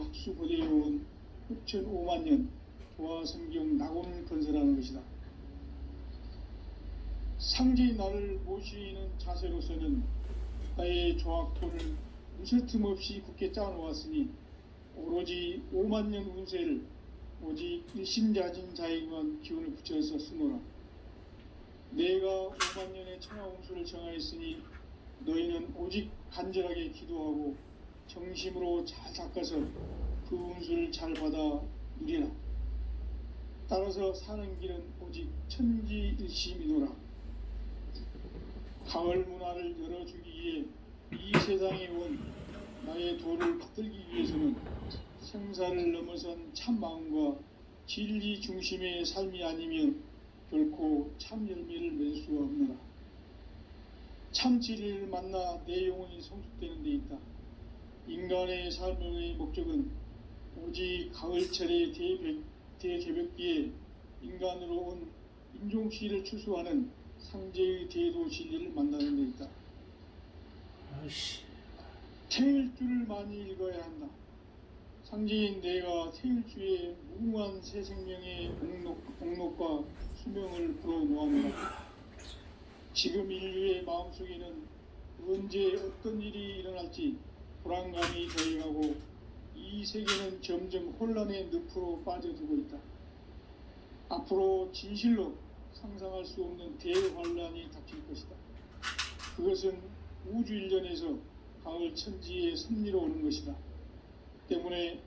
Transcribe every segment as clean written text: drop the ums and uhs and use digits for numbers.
학수고대해온 흡천 5만년 도화성경 낙원 건설하는 것이다. 상제의 나를 모시는 자세로서는 나의 조합권을 무쇠틈 없이 굳게 짜놓았으니 오로지 5만년 운세를 오직 일심자진 자에게만 기운을 붙여서 쓰노라. 내가 5만년의 천하운수를 정하였으니 너희는 오직 간절하게 기도하고 정심으로 잘 닦아서 그 운수를 잘 받아 누리라. 따라서 사는 길은 오직 천지일심이노라. 가을 문화를 열어주기 위해 이 세상에 온 나의 도를 받들기 위해서는 생사를 넘어선 참 마음과 진리 중심의 삶이 아니면 결코 참 열매를 맺을 수가 없노라. 참 진리를 만나 내 영혼이 성숙되는 데 있다. 인간의 삶의 목적은 오직 가을철의 대개벽기에 인간으로 온 인종시를 추수하는 상제의 대도 진리를 만나는 데 있다. 태일주를 많이 읽어야 한다. 상제인 내가 태일주의 무궁한 새 생명의 목록과 수명을 풀어놓았노라. 지금 인류의 마음속에는 언제 어떤 일이 일어날지 불안감이 더해가고 이 세계는 점점 혼란의 늪으로 빠져들고 있다. 앞으로 진실로 상상할 수 없는 대환란이 닥칠 것이다. 그것은 우주 일련에서 가을 천지의 섭리로 오는 것이다. 때문에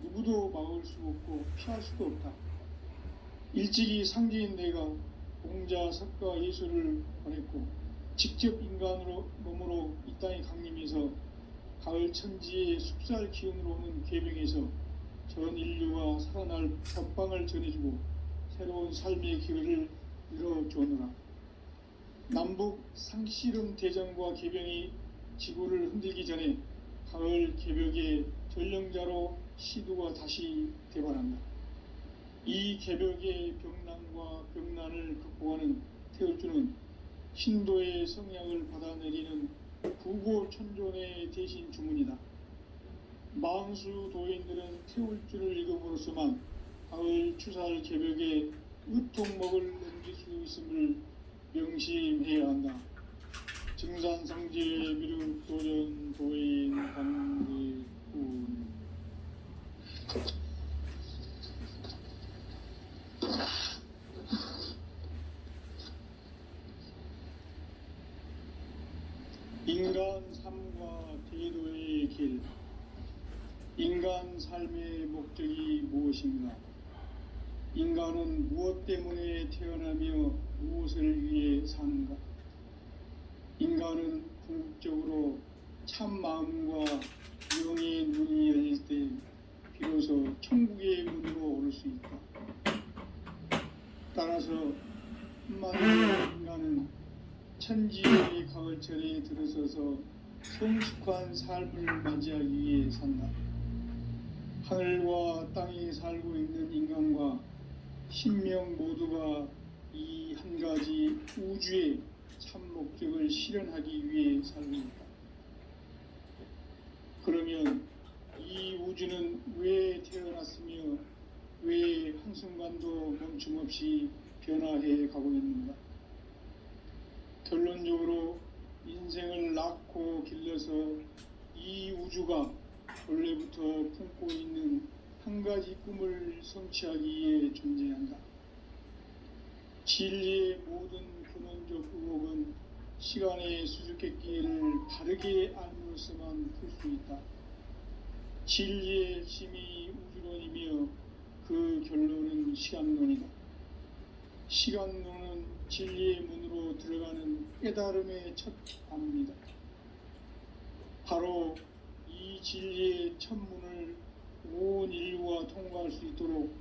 누구도 막을 수 없고 피할 수도 없다. 일찍이 상제인 내가 공자, 석가, 예수를 보냈고 직접 인간으로 몸으로 이 땅에 강림해서 가을 천지의 숲살 기운으로 오는 계명에서 전 인류가 살아날 협방을 전해주고 새로운 삶의 기회를 열어주었노라. 남북 상씨름 대전과 계병이 지구를 흔들기 전에 가을 개벽의 전령자로 시두가 다시 대발한다. 이 개벽의 병난과 병난을 극복하는 태울주는 신도의 성향을 받아내리는 구고천존의 대신 주문이다. 만수 도인들은 태울주를 읽음으로써만 가을 추살 개벽에 의통목을 넘길 수 있음을 명심해야 한다. 증산상제 미륵도전 도인 강대군. 인간 삶과 대도의 길. 인간 삶의 목적이 무엇인가? 인간은 무엇 때문에 태어나며 무엇을 위해 사는가? 인간은 궁극적으로 참 마음과 영의 문이 열릴 때 비로소 천국의 문으로 오를 수 있다. 따라서 한마디로 인간은 천지의 가을철에 들어서서 성숙한 삶을 맞이하기 위해 산다. 하늘과 땅에 살고 있는 인간과 신명 모두가 이 한 가지 우주의 참 목적을 실현하기 위해 살고 있다. 그러면 이 우주는 왜 태어났으며 왜 한순간도 멈춤없이 변화해 가고 있는가? 결론적으로 인생을 낳고 길러서 이 우주가 원래부터 품고 있는 한 가지 꿈을 성취하기 위해 존재한다. 진리의 모든 근원적 의혹은 시간의 수수께끼를 바르게 알므로서만 풀 수 있다. 진리의 핵심이 우주론이며 그 결론은 시간론이다. 시간론은 진리의 문으로 들어가는 깨달음의 첫 관문이다. 바로 이 진리의 첫 문을 온 인류가 통과할 수 있도록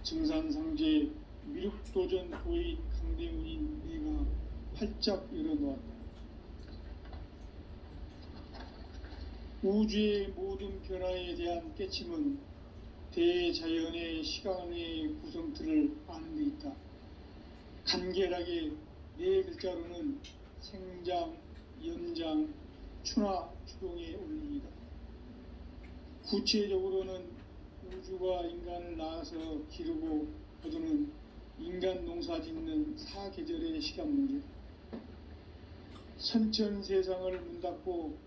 증산상제 미륵도전 도인 강대문인 내가 활짝 열어놓았다. 우주의 모든 변화에 대한 깨침은 대자연의 시간의 구성틀을 아는 데 있다. 간결하게 네 글자로는 생장, 연장, 추나 추동의 원리이다. 구체적으로는 우주가 인간을 낳아서 기르고 거두는 인간 농사 짓는 사계절의 시간 문제, 선천 세상을 문 닫고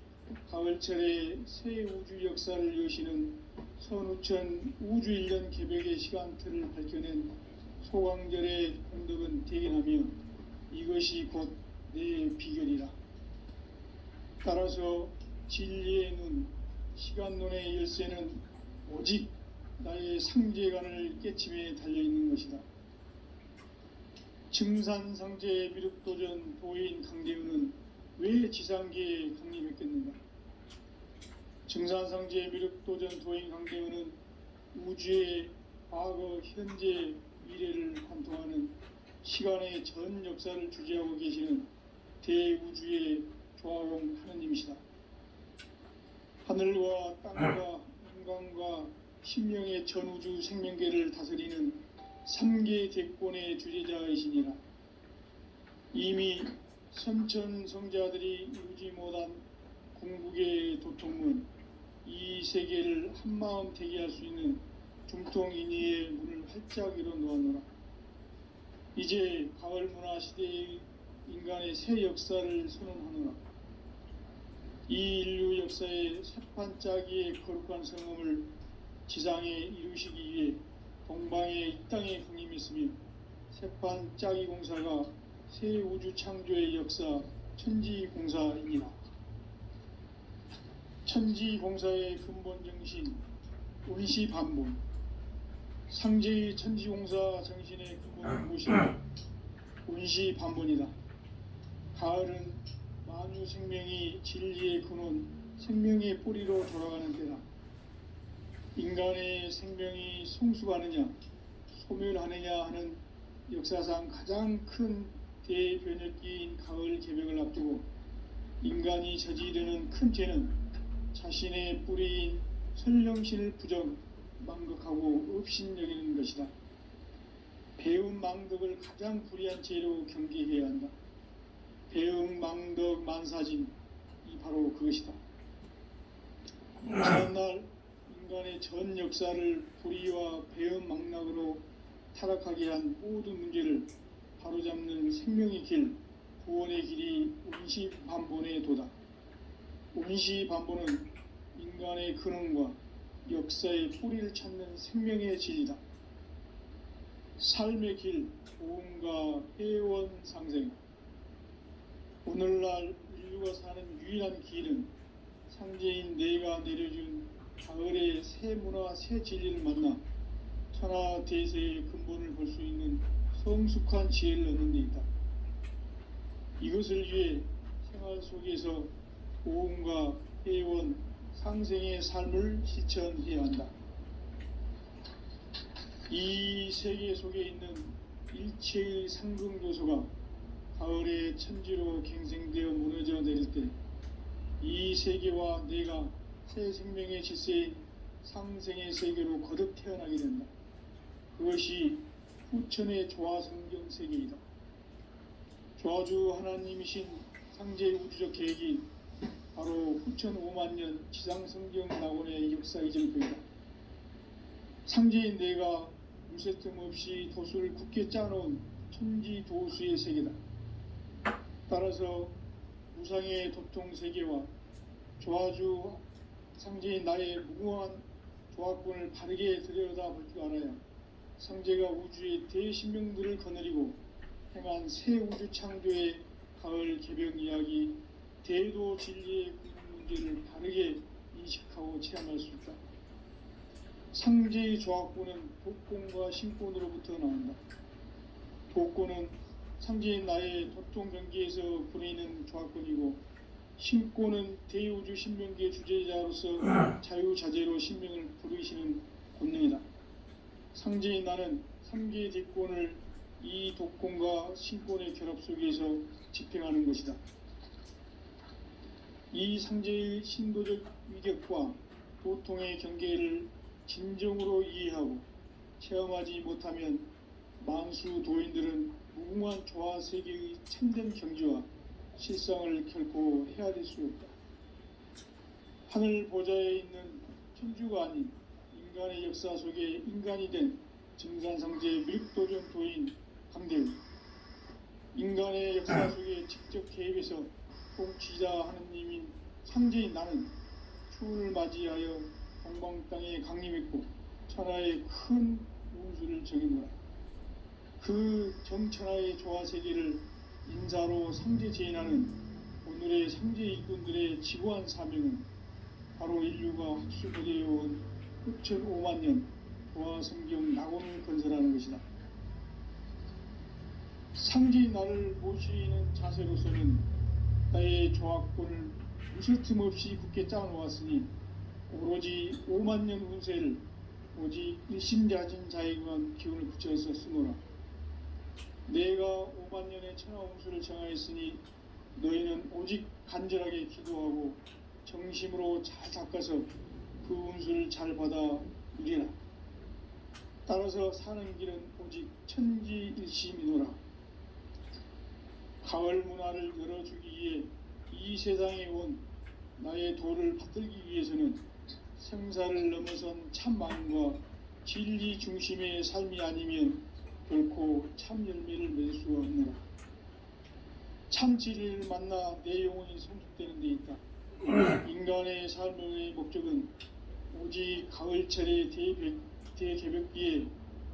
가을철에 새 우주 역사를 여시는 선우천 우주 1년 개벽의 시간틀을 밝혀낸 소강절의 공덕은 대견하며 이것이 곧 내 비결이라. 따라서 진리의 눈, 시간론의 열쇠는 오직 나의 상제관을 깨침에 달려있는 것이다. 증산상제 미륵도전 도인 강대우는 왜 지상계에 강림했겠는가? 증산상제 미륵도전 도인 강대우는 우주의 과거, 현재, 미래를 관통하는 시간의 전 역사를 주재하고 계시는 대우주의 조화공 하느님이시다. 하늘과 땅과 인간과 신명의 전우주 생명계를 다스리는 3계 대권의 주재자이시니라. 이미 선천성자들이 이루지 못한 궁극의 도통문, 이 세계를 한마음 대기할 수 있는 중통인의의 문을 활짝 열어 놓았노라. 이제 가을 문화 시대의 인간의 새 역사를 선언하노라. 이 인류 역사의 새판짜기의 거룩한 성음을 지상에 이루시기 위해 동방의 이 땅에 강림했으며 새판짜기 공사가 새 우주 창조의 역사 천지공사이니라. 천지공사의 근본 정신 운시반본, 상제의 천지공사 정신의 근본은 무엇이냐? 운시반본이다. 가을은 만유 생명이 진리의 근원, 생명의 뿌리로 돌아가는 때다. 인간의 생명이 성숙하느냐, 소멸하느냐 하는 역사상 가장 큰 대변혁기인 가을 개벽을 앞두고 인간이 저지르는 큰 죄는 자신의 뿌리인 설령신을 부정, 망극하고 업신여기는 것이다. 배움 망덕을 가장 불의한 죄로 경계해야 한다. 배움 망덕 만사진, 이 바로 그것이다. 지난날 인간의 전 역사를 불의와 배움 망락으로 타락하게 한 모든 문제를 바로잡는 생명의 길, 구원의 길이 운시반본의 도다. 운시반본은 인간의 근원과 역사의 뿌리를 찾는 생명의 진리다. 삶의 길, 보험과 회원 상생. 오늘날 인류가 사는 유일한 길은 상제인 내가 내려준 가을의 새 문화, 새 진리를 만나 천하 대세의 근본을 볼 수 있는 성숙한 지혜를 얻는 데 있다. 이것을 위해 생활 속에서 보험과 회원, 상생의 삶을 실천해야 한다. 이 세계 속에 있는 일체의 상금 요소가 가을의 천지로 갱생되어 무너져 내릴 때 이 세계와 내가 새 생명의 질서인 상생의 세계로 거듭 태어나게 된다. 그것이 후천의 조화성경 세계이다. 조화주 하나님이신 상제의 우주적 계획이 바로 후천 5만년 지상성경 낙원의 역사 이정표이다. 상제인 내가 무쇠틈 없이 도수를 굳게 짜놓은 천지 도수의 세계다. 따라서 무상의 도통 세계와 조화주 상제인 나의 무궁한 조화권을 바르게 들여다볼 줄 알아야 상제가 우주의 대신명들을 거느리고 행한 새 우주 창조의 가을 개벽 이야기, 대도 진리의 문제를 바르게 인식하고 체험할 수 있다. 상제의 조화권은 독권과 신권으로부터 나온다. 독권은 상제인 나의 도통 경계에서 보내는 조화권이고, 신권은 대우주 신명계 주제자로서 자유자재로 신명을 부르시는 권능이다. 상제인 나는 3개의 대권을 이 독권과 신권의 결합 속에서 집행하는 것이다. 이 상제의 신도적 위격과 도통의 경계를 진정으로 이해하고 체험하지 못하면 만수 도인들은 무궁한 조화 세계의 참된 경지와 실상을 결코 헤아릴 수 없다. 하늘 보좌에 있는 천주가 아닌 인간의 역사 속에 인간이 된 증산상제 미륵도전도인 강대우, 인간의 역사 속에 직접 개입해서 통치자 하느님인 상제인 나는 추운을 맞이하여 동방 땅에 강림했고 천하의 큰 운수를 정해놓아 그 정천하의 조화세계를 인사로 상제 제인하는 오늘의 상제 일꾼들의 지고한 사명은 바로 인류가 학수부대해온 흑천 5만 년 조화성경 낙원을 건설하는 것이다. 상제인 나를 모시는 자세로서는 나의 조합권을 무스틈 없이 굳게 짜놓았으니 오로지 5만 년 운세를 오직 일심자진 자에게만 기운을 붙여서 쓰노라. 내가 5만 년의 천하 운수를 정하였으니 너희는 오직 간절하게 기도하고 정심으로 잘 닦아서 그 운수를 잘 받아 누리라. 따라서 사는 길은 오직 천지일심이노라. 가을 문화를 열어주기 위해 이 세상에 온 나의 도를 받들기 위해서는 생사를 넘어선 참 마음과 진리 중심의 삶이 아니면 결코 참 열매를 맺을 수가 없노라. 참 진리를 만나 내 영혼이 성숙되는 데 있다. 인간의 삶의 목적은 오직 가을철의 대개벽기에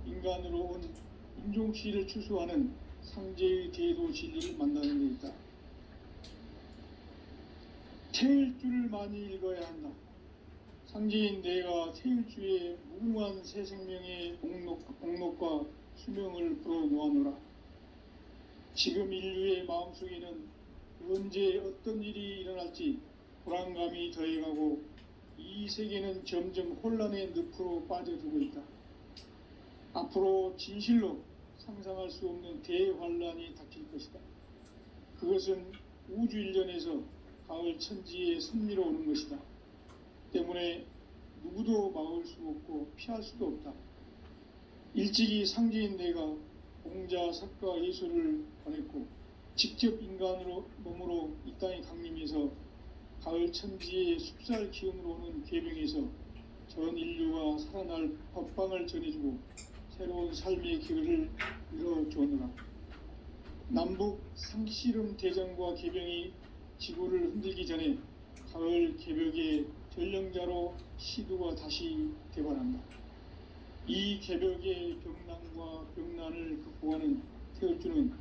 인간으로 온 인종시를 추수하는 상제의 대도 진리를 만나는 데 있다. 태일주를 많이 읽어야 한다. 상제인 내가 태일주의 무궁한 새 생명의 공록과 수명을 불어놓아노라. 지금 인류의 마음속에는 언제 어떤 일이 일어날지 불안감이 더해가고 이 세계는 점점 혼란의 늪으로 빠져들고 있다. 앞으로 진실로 상상할 수 없는 대환란이 닥칠 것이다. 그것은 우주 일련에서 가을 천지의 섭리로 오는 것이다. 때문에 누구도 막을 수 없고 피할 수도 없다. 일찍이 상제인 내가 공자, 석가, 예수를 보냈고 직접 인간으로 몸으로 이 땅에 강림해서 가을 천지의 숲살 기운으로 오는 계병에서 전 인류가 살아날 법방을 전해주고 새로운 삶의 기회를 이뤄주느라. 남북 상씨름 대전과 계병이 지구를 흔들기 전에 가을 개벽의 전령자로 시두가 다시 대발한다. 이 개벽의 병난과 병난을 극복하는 태울주는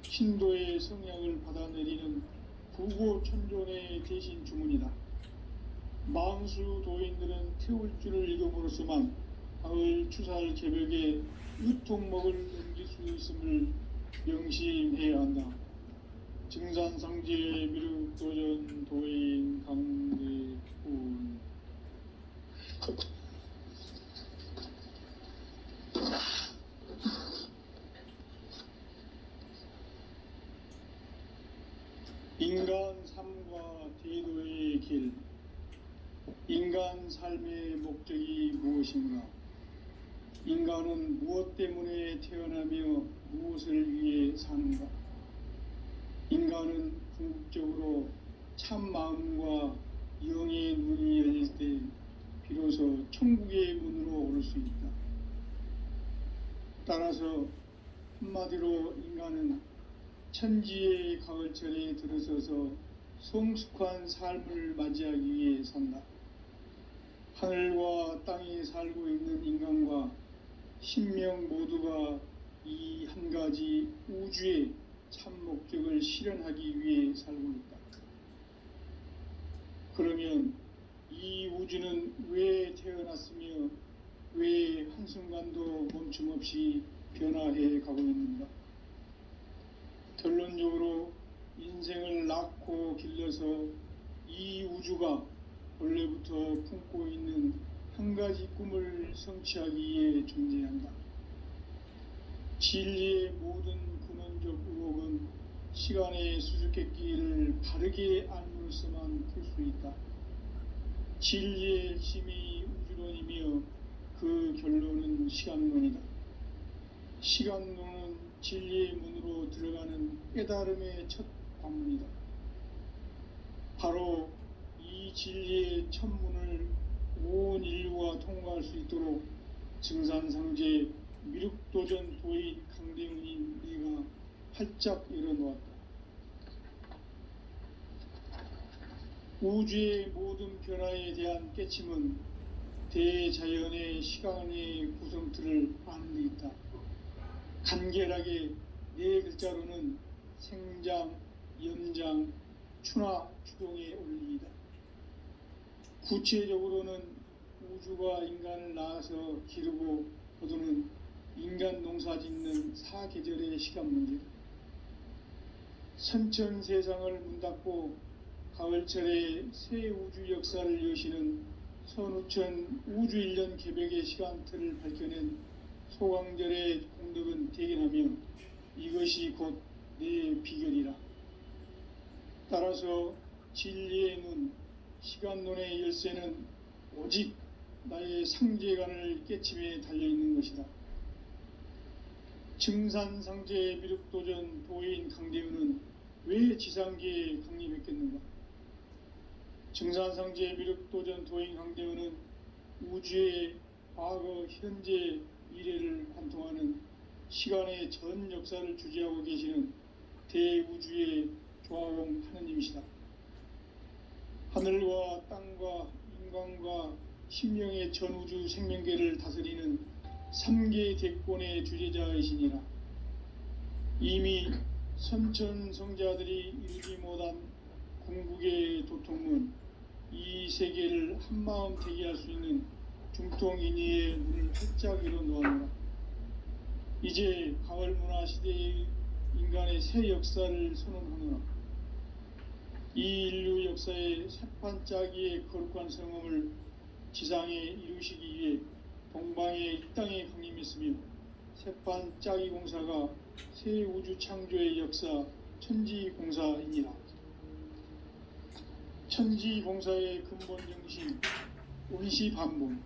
신도의 성향을 받아내리는 부고천존의 대신 주문이다. 망수 도인들은 태울주를 읽음으로써만 가을 추살 개벽의 유통목을 넘길 수 있음을 명심해야 한다. 증산상제 미륵도전 도인 강대훈. 인간 삶과 대도의 길. 인간 삶의 목적이 무엇인가? 인간은 무엇 때문에 태어나며 무엇을 위해 사는가? 인간은 궁극적으로 참 마음과 영의 눈이 열릴 때 비로소 천국의 문으로 오를 수 있다. 따라서 한마디로 인간은 천지의 가을철에 들어서서 성숙한 삶을 맞이하기 위해 산다. 하늘과 땅에 살고 있는 인간과 신명 모두가 이 한 가지 우주의 참 목적을 실현하기 위해 살고 있다. 그러면 이 우주는 왜 태어났으며 왜 한순간도 멈춤 없이 변화해 가고 있는가? 결론적으로 인생을 낳고 길러서 이 우주가 원래부터 품고 있는 한 가지 꿈을 성취하기 위해 존재한다. 진리의 모든 근원적 의혹은 시간의 수수께끼를 바르게 알므로써만 풀 수 있다. 진리의 핵심이 우주론이며 그 결론은 시간론이다. 시간론은 진리의 문으로 들어가는 깨달음의 첫 관문이다. 바로 이 진리의 첫 문을 온 인류가 통과할 수 있도록 증산상제 미륵도전 도인 강대훈인 네가 활짝 열어놓았다. 우주의 모든 변화에 대한 깨침은 대자연의 시간의 구성틀을 아는 데 있다. 간결하게 네 글자로는 생장, 연장, 추나 추동의 원리이다. 구체적으로는 우주가 인간을 낳아서 기르고 거두는 인간 농사 짓는 사계절의 시간 문제, 선천 세상을 문 닫고 가을철에 새 우주 역사를 여시는 선우천 우주 1년 개벽의 시간틀을 밝혀낸 소강절의 공덕은 대견하며 이것이 곧 내 비결이라. 따라서 진리의 눈, 시간론의 열쇠는 오직 나의 상제관을 깨침에 달려있는 것이다. 증산상제 미륵도전 도인 강대훈은 왜 지상계에 강림했겠는가? 증산상제 미륵도전 도인 강대훈은 우주의 과거, 현재, 미래를 관통하는 시간의 전 역사를 주재하고 계시는 대우주의 조화공 하느님이시다. 하늘과 땅과 인간과 심령의 전우주 생명계를 다스리는 3계 대권의 주재자이시니라. 이미 선천성자들이 이루지 못한 궁극의 도통문, 이 세계를 한마음 되게 할 수 있는 중통인의의 문을 활짝 열어놓았노라. 이제 가을 문화 시대의 인간의 새 역사를 선언하노라. 이 인류 역사의 새판짜기의 거룩한 성음을 지상에 이루시기 위해 동방의 이 땅에 강림했으며 새판짜기 공사가 새 우주 창조의 역사 천지공사이니라. 천지공사의 근본 정신 운시반본,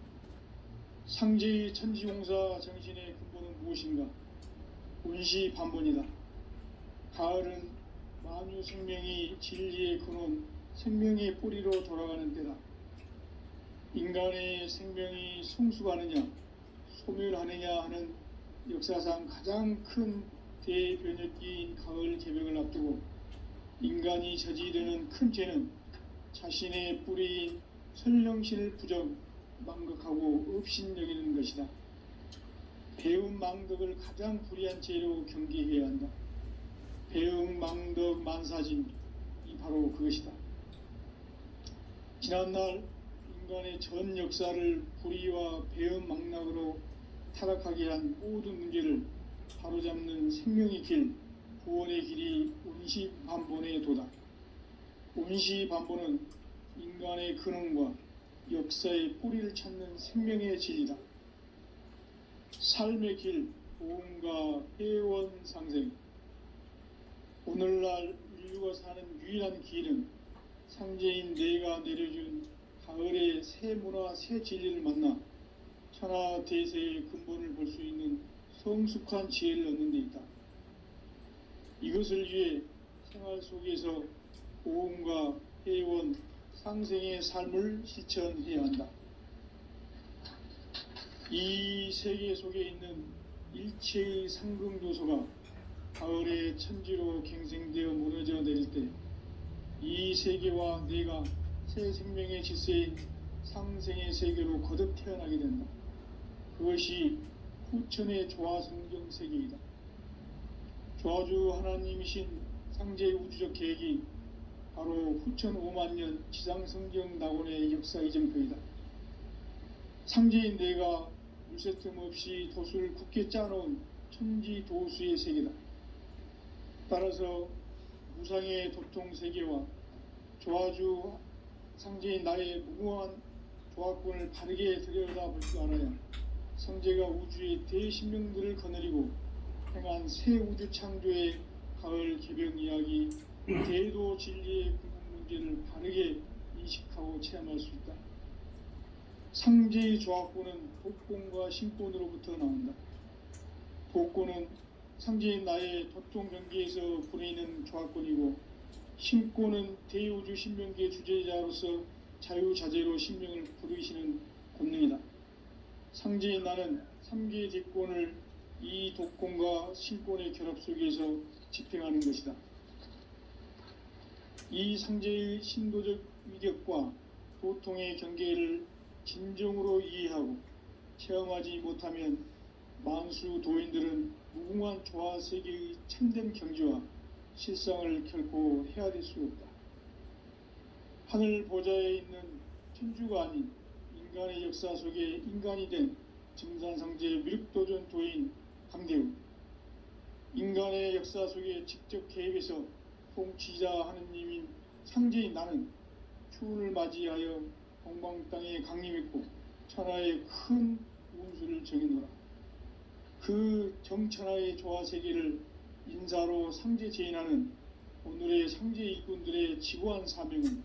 상제의 천지공사 정신의 근본은 무엇인가? 운시반본이다. 가을은 만유 생명이 진리의 근원, 생명의 뿌리로 돌아가는 때다. 인간의 생명이 성숙하느냐, 소멸하느냐 하는 역사상 가장 큰 대변혁기인 가을 개벽을 앞두고 인간이 저지르는 큰 죄는 자신의 뿌리인 설령신을 부정, 망극하고 업신여기는 것이다. 배움 망덕을 가장 불의한 죄로 경계해야 한다. 배움 망덕 만사진, 이 바로 그것이다. 지난날 인간의 전 역사를 불의와 배움 망락으로 타락하게 한 모든 문제를 바로잡는 생명의 길, 구원의 길이 운시반본의 도다. 운시반본은 인간의 근원과 역사의 뿌리를 찾는 생명의 진리다. 삶의 길, 보험과 회원 상생. 오늘날 인류가 사는 유일한 길은 상제인 내가 내려준 가을의 새 문화, 새 진리를 만나 천하 대세의 근본을 볼 수 있는 성숙한 지혜를 얻는 데 있다. 이것을 위해 생활 속에서 보험과 회원, 상생의 삶을 실천해야 한다. 이 세계 속에 있는 일체의 상금 요소가 가을의 천지로 갱생되어 무너져 내릴 때 이 세계와 내가 새 생명의 질서인 상생의 세계로 거듭 태어나게 된다. 그것이 후천의 조화성경 세계이다. 조화주 하나님이신 상제의 우주적 계획이 바로 후천 5만년 지상성경 낙원의 역사 이정표이다. 상제인 내가 물새틈 없이 도수를 굳게 짜놓은 천지도수의 세계다. 따라서 무상의 도통세계와 조화주 상제인 나의 무궁한 조화권을 바르게 들여다볼 줄 알아야 상제가 우주의 대신명들을 거느리고 행한 새 우주 창조의 가을 개벽 이야기, 대도 진리의 궁극 문제를 바르게 인식하고 체험할 수 있다. 상제의 조화권은 복권과 신권으로부터 나온다. 복권은 상제인 나의 도통 경계에서 보내는 조화권이고, 신권은 대우주 신명계 주제자로서 자유자재로 신명을 부르시는 본능이다. 상제인 나는 3개 대권을 이 독권과 신권의 결합 속에서 집행하는 것이다. 이 상제의 신도적 위력과 도통의 경계를 진정으로 이해하고 체험하지 못하면 만수 도인들은 무궁한 조화 세계의 참된 경지와 실상을 결코 헤아릴 수 없다. 하늘 보좌에 있는 천주가 아닌 인간의 역사 속에 인간이 된 증산상제 미륵도전 도인 강대우, 인간의 역사 속에 직접 개입해서 통치자 하느님인 상제인 나는 추운을 맞이하여 동방 땅에 강림했고 천하의 큰 운수를 정해놓으라. 그 정천하의 조화세계를 인사로 상제 제인하는 오늘의 상제 일꾼들의 지고한 사명은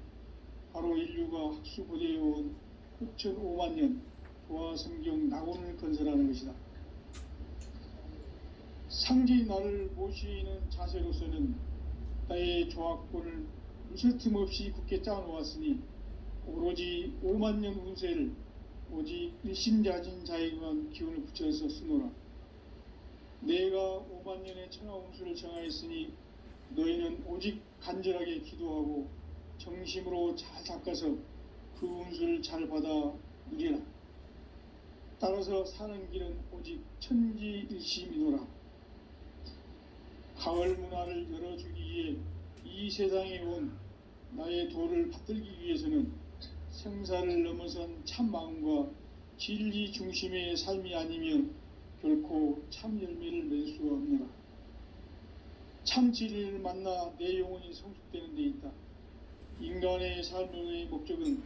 바로 인류가 학수고대해온 9,500만 년 조화성경 낙원을 건설하는 것이다. 상제인 나를 모시는 자세로서는 나의 조화권을 무쇠틈 없이 굳게 짜놓았으니 오로지 5만 년 운세를 오직 일심자진 자에게만 기운을 붙여서 쓰노라. 내가 5만 년의 천하 운수를 정하였으니 너희는 오직 간절하게 기도하고 정심으로 잘 닦아서 그 운수를 잘 받아 누리라. 따라서 사는 길은 오직 천지일심이노라. 가을 문화를 열어주기 위해 이 세상에 온 나의 도를 받들기 위해서는 생사를 넘어선 참 마음과 진리 중심의 삶이 아니면 결코 참 열매를 낼 수가 없노라. 참 진리를 만나 내 영혼이 성숙되는 데 있다. 인간의 삶의 목적은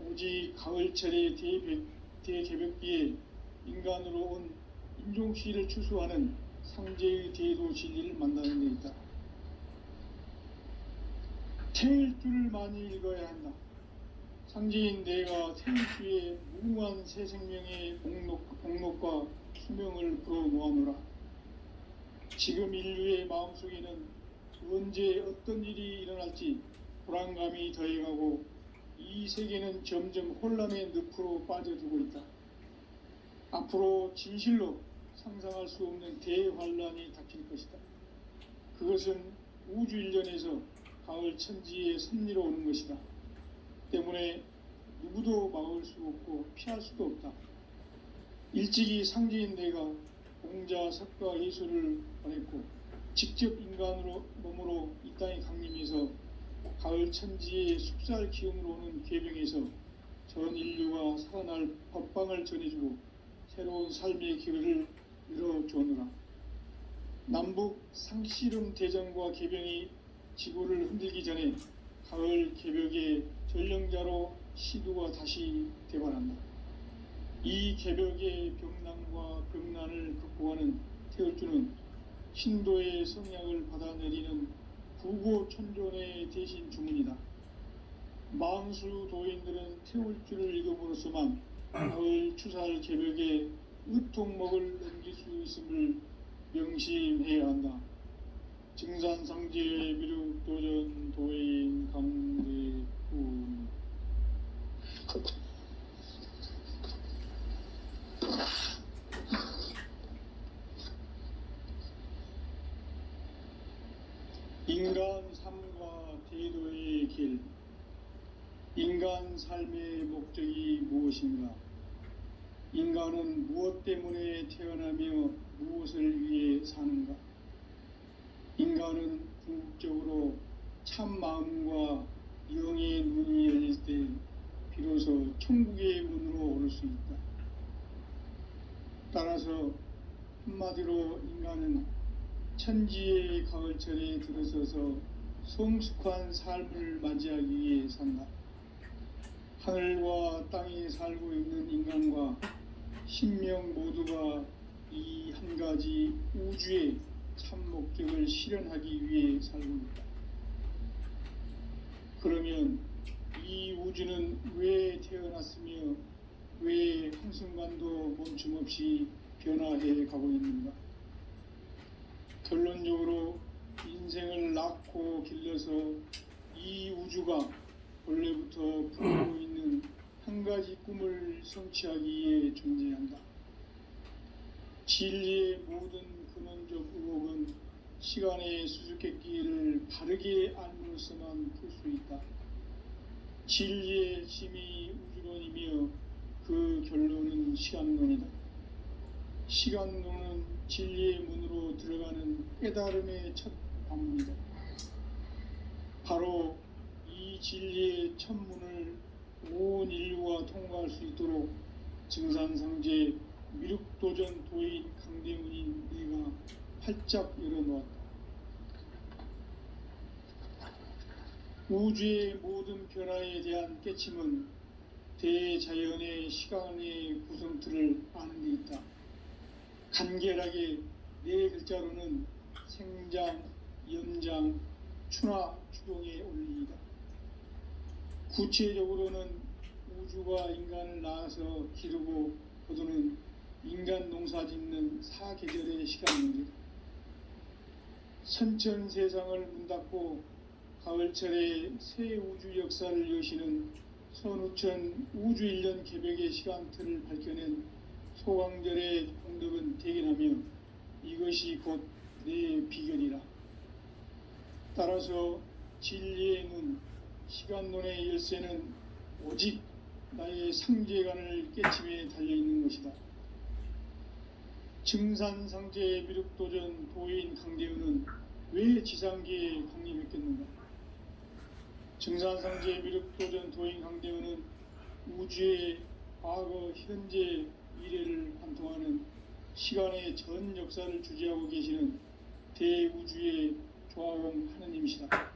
오직 가을철의 대개벽기에 인간으로 온 인종시를 추수하는 상제의 대도 진리를 만나는 데 있다. 태일 줄을 많이 읽어야 한다. 상제인 내가 태일주의 무궁한 새 생명의 공록과 수명을 불어놓아노라. 지금 인류의 마음속에는 언제 어떤 일이 일어날지 불안감이 더해가고 이 세계는 점점 혼란의 늪으로 빠져들고 있다. 앞으로 진실로 상상할 수 없는 대환란이 닥칠 것이다. 그것은 우주 일련에서 가을 천지의 섭리로 오는 것이다. 때문에 누구도 막을 수 없고 피할 수도 없다. 일찍이 상제인 내가 공자, 석가, 예수를 보냈고 직접 인간으로 몸으로 이 땅에 강림해서 가을 천지의 숲살 기운으로 오는 계병에서 전 인류가 살아날 법방을 전해주고 새로운 삶의 기회를 열어주느라. 남북 상씨름 대전과 계병이 지구를 흔들기 전에 가을 개벽의 전령자로 시두가 다시 대관한다. 이 개벽의 병난과 병난을 극복하는 태울주는 신도의 성약을 받아내리는 부고천존의 대신 주문이다. 만수 도인들은 태울주를 읽음으로써만 가을 추살 개벽의 의통목을 넘길 수 있음을 명심해야 한다. 증산상제의 미륵도전 도인 강대훈. 인간 삶과 대도의 길. 인간 삶의 목적이 무엇인가? 인간은 무엇 때문에 태어나며 무엇을 위해 사는가? 인간은 궁극적으로 참 마음과 영의 문이 열릴 때 비로소 천국의 문으로 오를 수 있다. 따라서 한마디로 인간은 천지의 가을철에 들어서서 성숙한 삶을 맞이하기 위해 산다. 하늘과 땅에 살고 있는 인간과 신명 모두가 이 한 가지 우주의 참 목적을 실현하기 위해 살고 있다. 그러면 이 우주는 왜 태어났으며 왜 한순간도 멈춤없이 변화해 가고 있는가? 결론적으로 인생을 낳고 길러서 이 우주가 원래부터 품고 있는 한 가지 꿈을 성취하기 위해 존재한다. 진리의 모든 근원적 의혹은 시간의 수수께끼를 바르게 알므로서만 풀 수 있다. 진리의 핵심이 우주론이며 그 결론은 시간론이다. 시간론은 진리의 문으로 들어가는 깨달음의 첫 관문이다. 바로 이 진리의 첫 문을 온 인류가 통과할 수 있도록 증산상제 미륵도전 도인 강대문인 네가 활짝 열어놓았다. 우주의 모든 변화에 대한 깨침은 대자연의 시간의 구성틀을 아는 데 있다. 간결하게 네 글자로는 생장, 연장, 추나 추동의 원리이다. 구체적으로는 우주가 인간을 낳아서 기르고 거두는 인간 농사 짓는 사계절의 시간 문제다. 선천 세상을 문 닫고 가을철에 새 우주 역사를 여시는 선우천 우주 1년 개벽의 시간틀을 밝혀낸 소강절의 공덕은 대견하며 이것이 곧 내 비결이라. 따라서 진리의 눈, 시간론의 열쇠는 오직 나의 상제관을 깨침에 달려있는 것이다. 증산상제 미륵도전 도인 강대은은 왜 지상계에 강림했겠는가? 증산상제 미륵도전 도인 강대은은 우주의 과거, 현재, 미래를 관통하는 시간의 전 역사를 주재하고 계시는 대우주의 조화원 하느님이시다.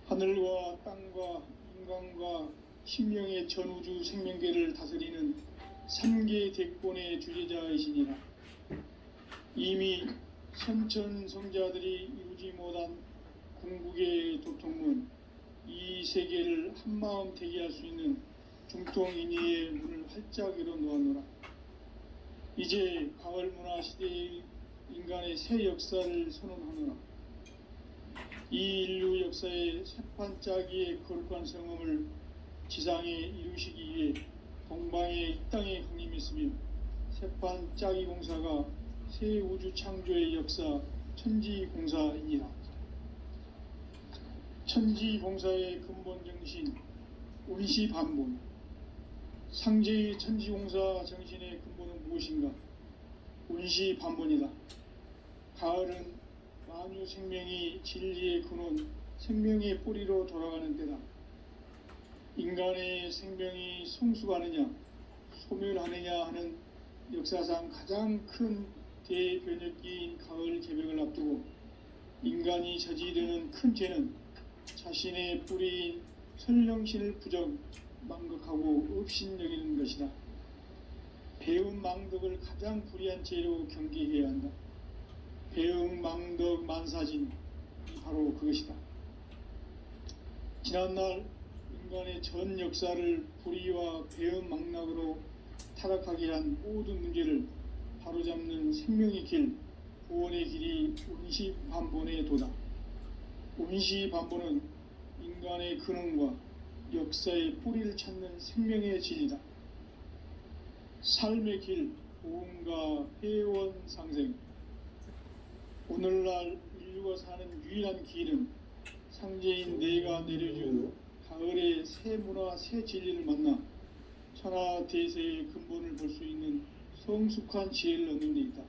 하늘과 땅과 인간과 신명의 전우주 생명계를 다스리는 3개 대권의 주제자이시니라. 이미 선천성자들이 이루지 못한 궁극의 도통문, 이 세계를 한마음 되게 할 수 있는 중통인의의 문을 활짝 열어놓았노라. 이제 가을문화 시대의 인간의 새 역사를 선언하노라. 이 인류 역사의 새판짜기의 거룩한 성음을 지상에 이루시기 위해 동방의 이 땅에 강림했으며 새판짜기 공사가 새 우주 창조의 역사 천지공사이니라. 천지공사의 근본 정신 운시반본. 상제의 천지공사 정신의 근본은 무엇인가? 운시반본이다. 가을은 만유 생명이 진리의 근원, 생명의 뿌리로 돌아가는 때다. 인간의 생명이 성숙하느냐, 소멸하느냐 하는 역사상 가장 큰 대변혁기인 가을 개벽을 앞두고 인간이 저지르는 큰 죄는 자신의 뿌리인 설령신을 부정, 망극하고 업신여기는 것이다. 배움 망덕을 가장 불의한 죄로 경계해야 한다. 배움 망덕 만사진이 바로 그것이다. 지난날 인간의 전 역사를 불의와 배움 망락으로 타락하게 한 모든 문제를 바로잡는 생명의 길, 구원의 길이 운시반본의 도다. 운시반본은 인간의 근원과 역사의 뿌리를 찾는 생명의 진리다. 삶의 길, 보험과 회원 상생. 오늘날 인류가 사는 유일한 길은 상제인 내가 내려준 가을의 새 문화, 새 진리를 만나 천하 대세의 근본을 볼 수 있는 성숙한 지혜를 얻는 데 있다.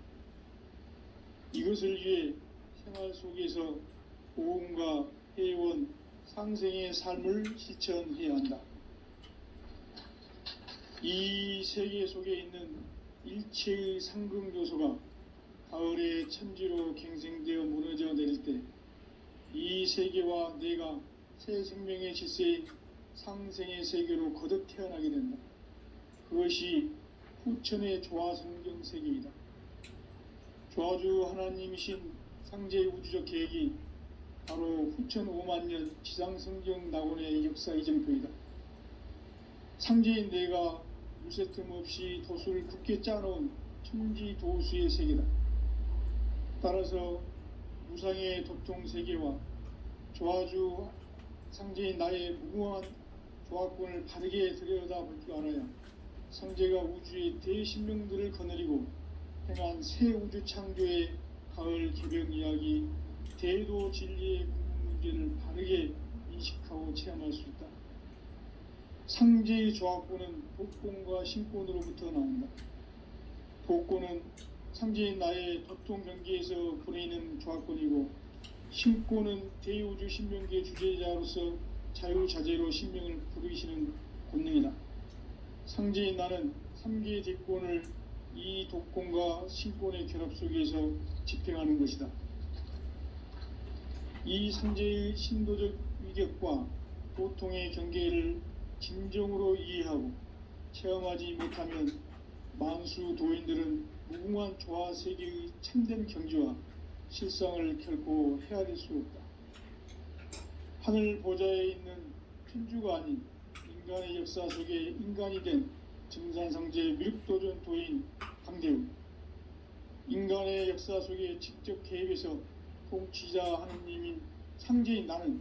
이것을 위해 생활 속에서 보험과 회원, 상생의 삶을 실천해야 한다. 이 세계 속에 있는 일체의 상극 요소가 가을의 천지로 갱생되어 무너져 내릴 때 이 세계와 내가 새 생명의 질서인 상생의 세계로 거듭 태어나게 된다. 그것이 후천의 조화성경 세계이다. 조화주 하나님이신 상제의 우주적 계획이 바로 후천 5만년 지상성경 낙원의 역사 이정표이다. 상제인 내가 무쇠틈 없이 도수를 굳게 짜놓은 천지도수의 세계다. 따라서 무상의 도통 세계와 조화주 상제인 나의 무궁한 조합권을 바르게 들여다볼 줄 알아야 성제가 우주의 대신명들을 거느리고 행한 새 우주 창조의 가을 개벽 이야기, 대도 진리의 궁극 문제를 바르게 인식하고 체험할 수 있다. 상제의 조합권은 복권과 신권으로부터 나온다. 복권은 상제인 나의 도통 경계에서 보내는 조합권이고, 신권은 대우주 신명계 주제자로서 자유자재로 신명을 부르시는 권능이다. 상제인 나는 3개의 대권을 이 독권과 신권의 결합 속에서 집행하는 것이다. 이 상제의 신도적 위격과 고통의 경계를 진정으로 이해하고 체험하지 못하면 만수 도인들은 무궁한 조화 세계의 참된 경지와 실상을 결코 헤아릴 수 없다. 하늘 보좌에 있는 천주가 아닌 인간의 역사 속에 인간이 된 증산상제 미륵도전 도인 강대우, 인간의 역사 속에 직접 개입해서 통치자 하느님인 상제인 나는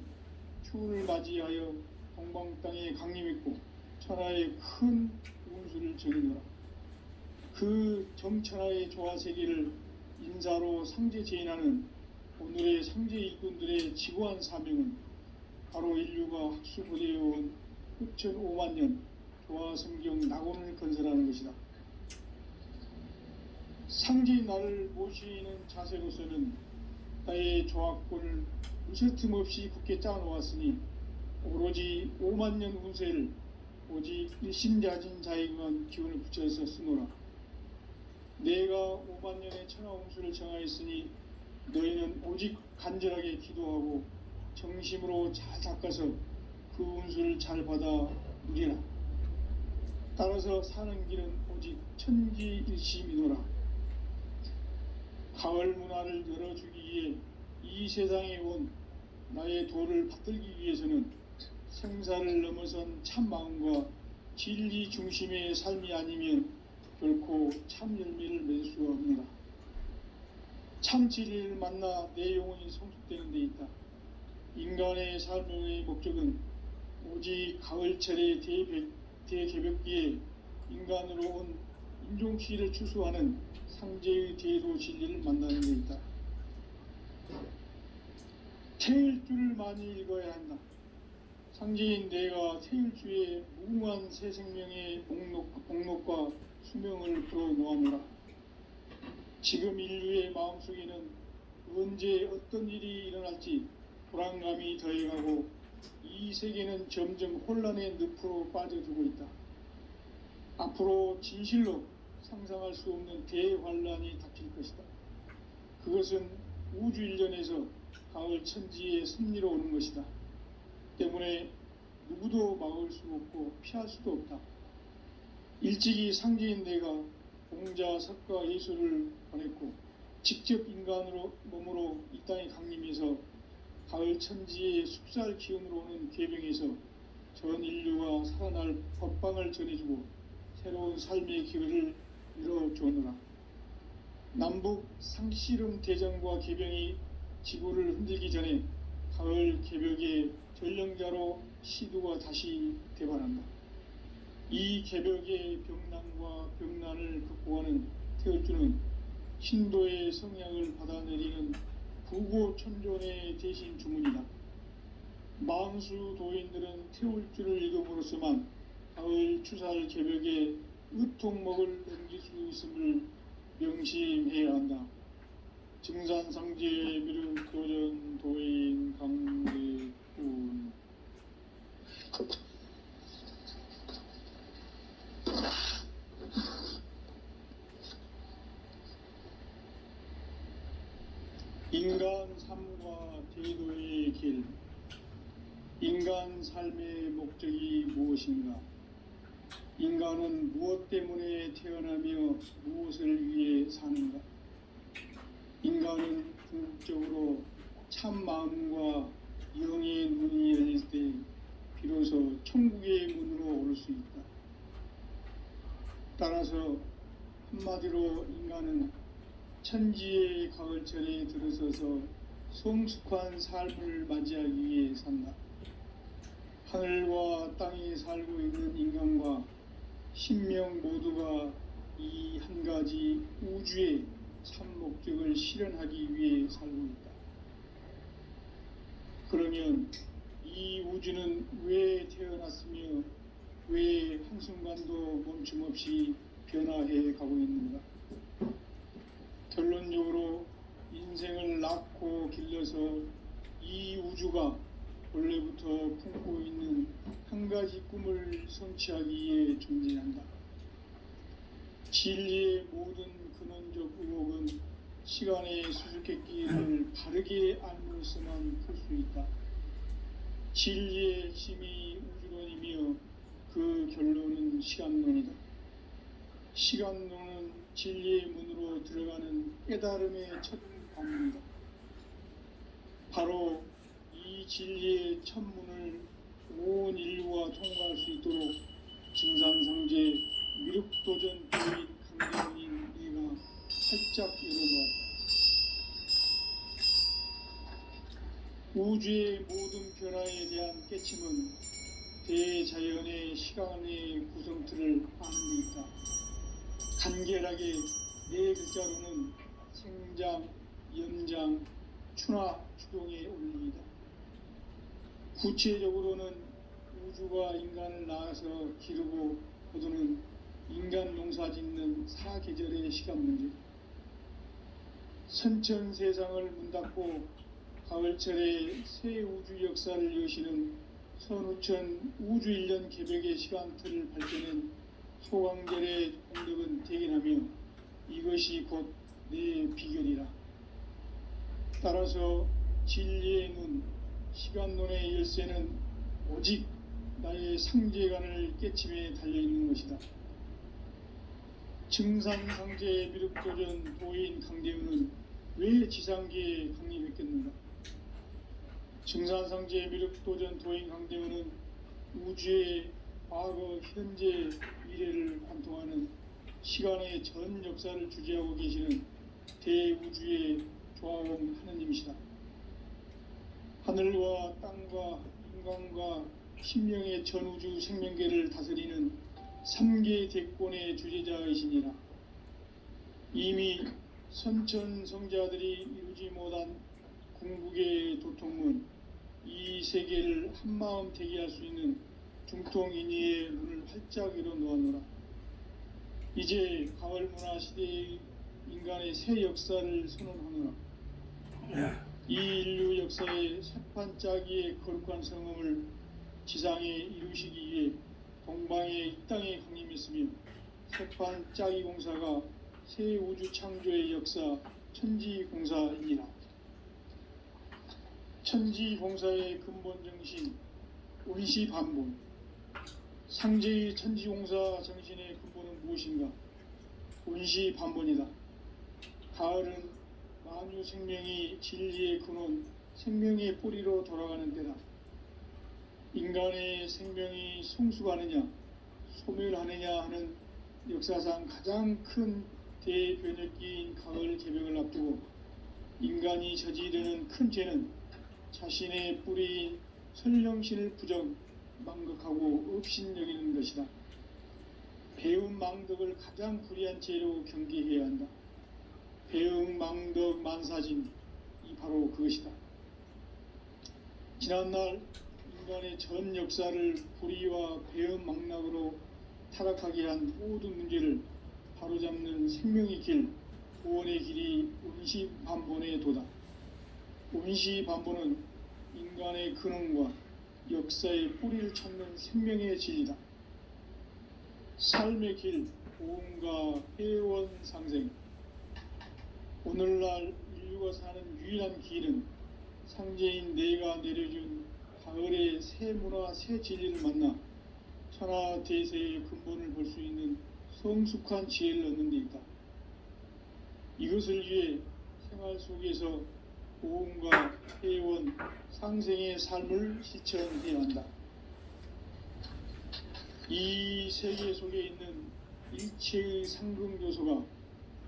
추운을 맞이하여 동방 땅에 강림했고 천하의 큰 운수를 전이노라. 그 정천하의 조화 세계를 인사로 상제 제인하는 오늘의 상제 일꾼들의 지고한 사명은 바로 인류가 학수고대해온 흑천 5만 년 조화 성경 낙원을 건설하는 것이다. 상제인 나를 모시는 자세로서는 나의 조합권을 무쇠틈 없이 굳게 짜놓았으니 오로지 5만 년 운세를 오직 일심자진 자에게만 기운을 붙여서 쓰노라. 내가 5만 년의 천하 운수를 정하였으니 너희는 오직 간절하게 기도하고 정심으로 잘 닦아서 그 운수를 잘 받아 누리라. 따라서 사는 길은 오직 천지일심이노라. 가을 문화를 열어주기 위해 이 세상에 온 나의 도를 받들기 위해서는 생사를 넘어선 참 마음과 진리 중심의 삶이 아니면 결코 참 열매를 맺을 수 없노라. 참 진리를 만나 내 영혼이 성숙되는 데 있다. 인간의 삶의 목적은 오직 가을철의 대개벽기에 인간으로 온 인종시를 추수하는 상제의 대도 진리를 만나는 데 있다. 태일주를 많이 읽어야 한다. 상제인 내가 태일주의 무궁한 새 생명의 목록과 수명을 풀어놓아노라. 지금 인류의 마음속에는 언제 어떤 일이 일어날지 불안감이 더해가고 이 세계는 점점 혼란의 늪으로 빠져들고 있다. 앞으로 진실로 상상할 수 없는 대환란이 닥칠 것이다. 그것은 우주 일련에서 가을 천지의 섭리로 오는 것이다. 때문에 누구도 막을 수 없고 피할 수도 없다. 일찍이 상제인 내가 공자, 석가, 예수를 보냈고 직접 인간으로 몸으로 이 땅에 강림해서 가을 천지의 숲살 기운으로 오는 계병에서 전 인류가 살아날 법방을 전해주고 새로운 삶의 기회를 이뤄주노라. 남북 상씨름 대전과 계병이 지구를 흔들기 전에 가을 개벽의 전령자로 시두가 다시 대발한다. 이 개벽의 병난과 병난을 극복하는 태울주는 신도의 성향을 받아내리는 부고천존의 대신 주문이다. 만수 도인들은 태울주를 읽음으로써만 가을 추살 개벽에 의통목을 넘길 수 있음을 명심해야 한다. 증산상제 미륵도전 도인 강대훈. 인간 삶과 대도의 길. 인간 삶의 목적이 무엇인가? 인간은 무엇 때문에 태어나며 무엇을 위해 사는가? 인간은 궁극적으로 참 마음과 영의 눈이 열릴 때 비로소 천국의 문으로 오를 수 있다. 따라서 한마디로 인간은 천지의 가을철에 들어서서 성숙한 삶을 맞이하기 위해 산다. 하늘과 땅에 살고 있는 인간과 신명 모두가 이 한 가지 우주의 참 목적을 실현하기 위해 살고 있다. 그러면 이 우주는 왜 태어났으며 왜 한순간도 멈춤없이 변화해 가고 있는가? 결론적으로 인생을 낳고 길러서 이 우주가 원래부터 품고 있는 한 가지 꿈을 성취하기 위해 존재한다. 진리의 모든 근원적 의혹은 시간의 수수께끼를 바르게 알므로서만 풀 수 있다. 진리의 핵심이 우주론이며 그 결론은 시간론이다. 시간론은 진리의 문으로 들어가는 깨달음의 첫 관문이다. 바로 이 진리의 첫 문을 온 인류가 통과할 수 있도록 증산상제 미륵도전 도인 강대원인 내가 활짝 열어놓았다. 우주의 모든 변화에 대한 깨침은 대자연의 시간의 구성틀을 아는 데 있다. 간결하게 네 글자로는 생장, 연장, 추나 추동의 원리이다. 구체적으로는 우주가 인간을 낳아서 기르고 거두는 인간 농사 짓는 사계절의 시간 문제, 선천 세상을 문 닫고 가을철에 새 우주 역사를 여시는 선우천 우주 1년 개벽의 시간틀을 밝혀낸 소강절의 공덕은 대견하며 이것이 곧 내 비결이라. 따라서 진리의 눈, 시간론의 열쇠는 오직 나의 상제관을 깨침에 달려있는 것이다. 증산상제 미륵도전 도인 강대우는 왜 지상계에 강림했겠는가? 증산상제 미륵도전 도인 강대우는 우주의 과거, 현재, 미래를 관통하는 시간의 전 역사를 주재하고 계시는 대우주의 조화원 하느님이시다. 하늘과 땅과 인간과 신명의 전우주 생명계를 다스리는 3계 대권의 주재자이시니라. 이미 선천성자들이 이루지 못한 궁극의 도통문, 이 세계를 한마음 대기할 수 있는 중통인의의 문을 활짝 열어놓았노라. 이제 가을문화 시대의 인간의 새 역사를 선언하노라. 이 인류 역사의 새판짜기의 거룩한 성음을 지상에 이루시기 위해 동방의 이 땅에 강림했으며 새판짜기 공사가 새 우주 창조의 역사 천지공사이니라. 천지공사의 근본 정신 온시반본, 상제의 천지공사 정신의 근본은 무엇인가? 온시반본이다. 가을은 만유 생명이 진리의 근원, 생명의 뿌리로 돌아가는 때다. 인간의 생명이 성숙하느냐, 소멸하느냐 하는 역사상 가장 큰 대변혁기인 가을 개벽을 앞두고 인간이 저지르는 큰 죄는 자신의 뿌리인 설령신을 부정, 망극하고 업신여기는 것이다. 배운 망덕을 가장 불의한 죄로 경계해야 한다. 배응 망덕 만사진, 이 바로 그것이다. 지난날 인간의 전 역사를 불의와 배응 망락으로 타락하게 한 모든 문제를 바로잡는 생명의 길, 구원의 길이 온시반본의 도다. 온시반본은 인간의 근원과 역사의 뿌리를 찾는 생명의 진리다. 삶의 길, 고음과 회원 상생. 오늘날 인류가 사는 유일한 길은 상제인 내가 내려준 가을의 새 문화, 새 진리를 만나 천하 대세의 근본을 볼 수 있는 성숙한 지혜를 얻는 데 있다. 이것을 위해 생활 속에서 고음과 회원, 상생의 삶을 실천해야 한다. 이 세계 속에 있는 일체의 상금 요소가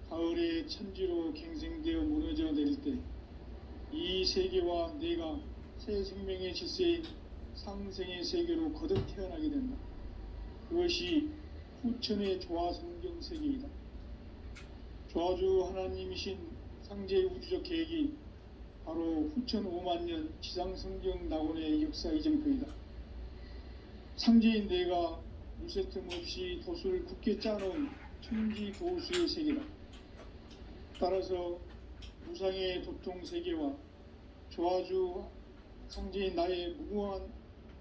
가을의 천지로 갱생되어 무너져 내릴 때 이 세계와 내가 새 생명의 질서인 상생의 세계로 거듭 태어나게 된다. 그것이 후천의 조화성경 세계이다. 조화주 하나님이신 상제의 우주적 계획이 바로 후천 5만년 지상성경 낙원의 역사 이정표이다. 상제인 내가 무쇠틈 없이 돛을 굳게 짜놓은 천지도수의 세계다. 따라서 무상의 도통 세계와 조화주 상제인 나의 무궁한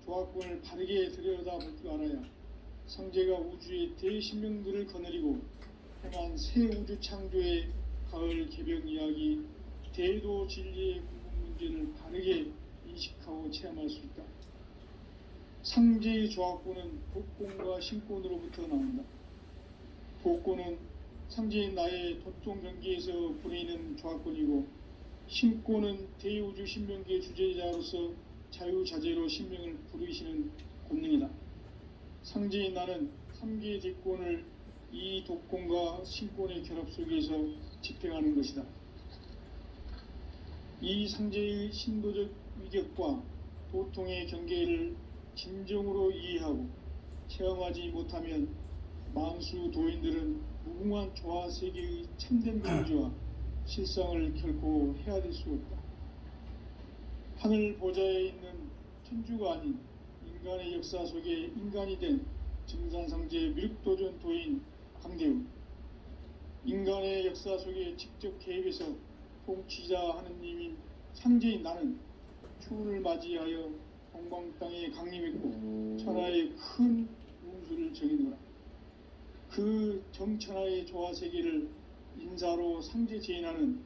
조화권을 바르게 들여다볼 줄 알아야 상제가 우주의 대신명들을 거느리고 행한 새 우주 창조의 가을 개벽 이야기, 대도 진리의 궁극 문제를 바르게 인식하고 체험할 수 있다. 상제의 조화권은 복권과 신권으로부터 나온다. 복권은 상제인 나의 도통 경계에서 부리는 조화권이고, 신권은 대우주 신명계의 주제자로서 자유자재로 신명을 부르시는 권능이다. 상제인 나는 3개의 대권을 이 독권과 신권의 결합 속에서 집행하는 것이다. 이 상제의 신도적 위격과 도통의 경계를 진정으로 이해하고 체험하지 못하면 만수 도인들은 무궁한 조화 세계의 참된 경지와 실상을 결코 헤아릴 수 없다. 하늘 보좌에 있는 천주가 아닌 인간의 역사 속에 인간이 된 증산상제 미륵도전 도인 강대우, 인간의 역사 속에 직접 개입해서 통치자 하느님인 상제인 나는 추운을 맞이하여 동방 땅에 강림했고 천하의 큰 운수를 정해놓으라. 그 정천하의 조화 세계를 인사로 상제 제인하는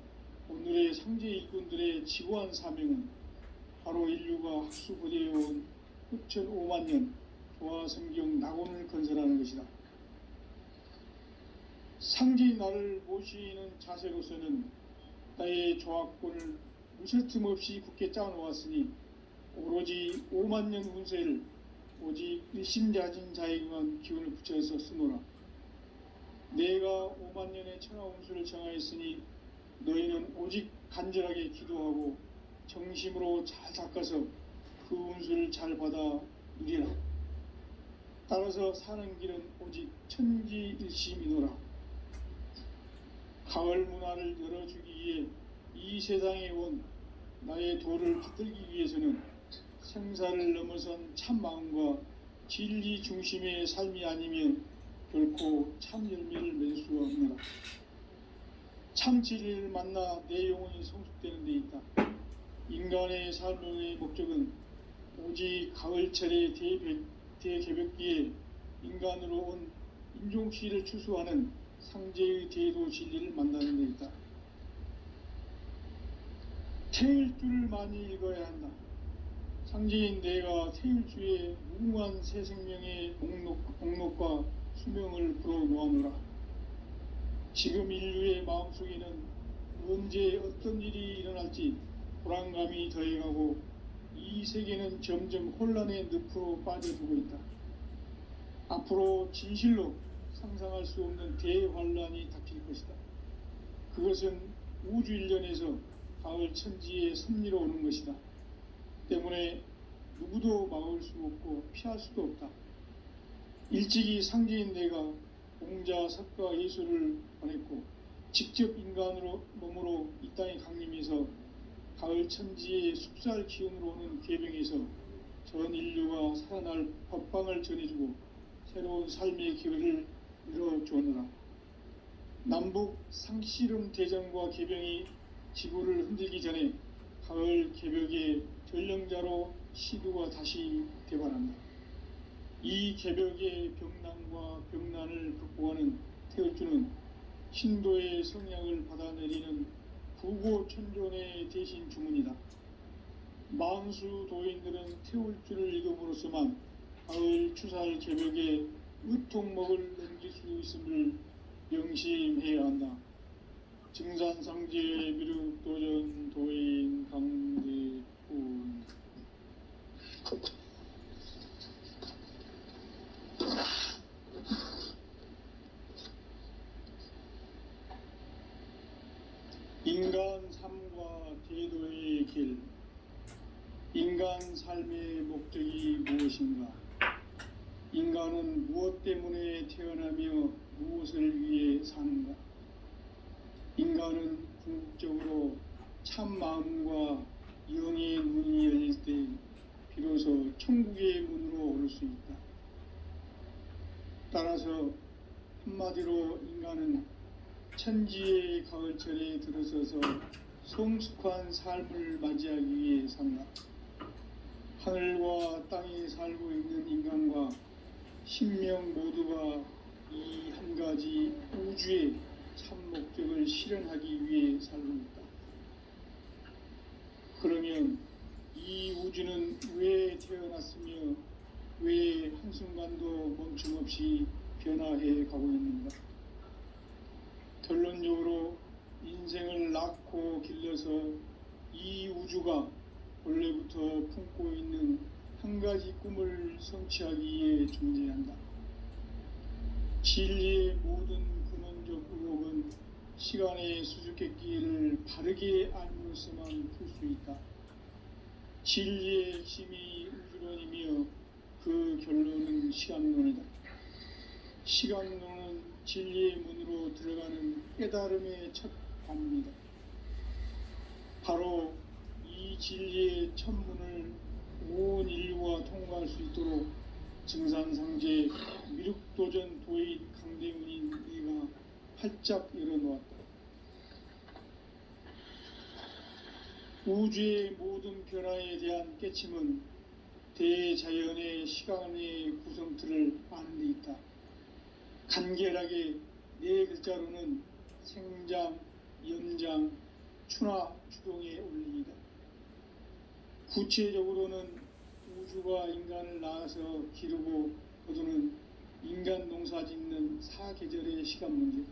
오늘의 상제 일꾼들의 지구한 사명은 바로 인류가 학수부대해온 후천 5만년 조화 성경 낙원을 건설하는 것이다. 상제인 나를 모시는 자세로서는 나의 조화권을 무쇠틈 없이 굳게 짜놓았으니 오로지 5만년 운세를 오직 일심자진 자에게만 기운을 붙여서 쓰노라. 내가 5만년의 천하 운수를 정하였으니 너희는 오직 간절하게 기도하고 정심으로 잘 닦아서 그 운수를 잘 받아 누리라. 따라서 사는 길은 오직 천지일심이노라. 가을 문화를 열어주기 위해 이 세상에 온 나의 도를 받들기 위해서는 생사를 넘어선 참 마음과 진리 중심의 삶이 아니면 결코 참 열매를 맺을 수가 없노라. 참 진리를 만나 내 영혼이 성숙되는 데 있다. 인간의 삶의 목적은 오직 가을철의 대개벽기에 인간으로 온 인종시를 추수하는 상제의 대도 진리를 만나는 데 있다. 태일주를 많이 읽어야 한다. 상제인 내가 태일주의 무궁한 새 생명의 목록과 수명을 불어놓아노라. 지금 인류의 마음속에는 언제 어떤 일이 일어날지 불안감이 더해가고 이 세계는 점점 혼란의 늪으로 빠져들고 있다. 앞으로 진실로 상상할 수 없는 대환란이 닥칠 것이다. 그것은 우주 일련에서 가을 천지의 섭리로 오는 것이다. 때문에 누구도 막을 수 없고 피할 수도 없다. 일찍이 상제인 내가 공자, 석가, 예수를 보냈고 직접 인간으로 몸으로 이 땅에 강림해서 가을 천지의 숙살 기운으로 오는 계병에서 전 인류가 살아날 법방을 전해주고 새로운 삶의 기회를 열어주었노라. 남북 상씨름 대전과 계병이 지구를 흔들기 전에 가을 개벽의 전령자로 시두가 다시 대발한다. 이 개벽의 병난과 병난을 극복하는 태울주는 신도의 성향을 받아내리는 부고천존의 대신 주문이다. 만수 도인들은 태울주를 읽음으로써만 가을 추살 개벽의 의통목을 넘길 수 있음을 명심해야 한다. 증산상제 미륵도전 도인 강대훈. 인간 삶과 제도의 길. 인간 삶의 목적이 무엇인가? 인간은 무엇 때문에 태어나며 무엇을 위해 사는가? 인간은 궁극적으로 참 마음과 영의 문이 열릴 때 비로소 천국의 문으로 오를 수 있다. 따라서 한마디로 인간은 천지의 가을철에 들어서서 성숙한 삶을 맞이하기 위해 산다. 하늘과 땅에 살고 있는 인간과 신명 모두가 이 한 가지 우주의 참 목적을 실현하기 위해 살고 있다. 그러면 이 우주는 왜 태어났으며 왜 한순간도 멈춤없이 변화해 가고 있는가? 결론적으로 인생을 낳고 길러서 이 우주가 원래부터 품고 있는 한 가지 꿈을 성취하기 위해 존재한다. 진리의 모든 근원적 의혹은 시간의 수수께끼를 바르게 알므로서만 풀 수 있다. 진리의 핵심이 우주론이며 그 결론은 시간론이다. 시간론은 진리의 문으로 들어가는 깨달음의 첫 관문이다. 바로 이 진리의 첫 문을 온 인류가 통과할 수 있도록 증산상제 미륵도전 도인 강대문인 네가 활짝 열어놓았다. 우주의 모든 변화에 대한 깨침은 대자연의 시간의 구성틀을 아는 데 있다. 간결하게 네 글자로는 생장, 연장, 추나 추동의 원리이다. 구체적으로는 우주가 인간을 낳아서 기르고 거두는 인간 농사 짓는 사계절의 시간 문제.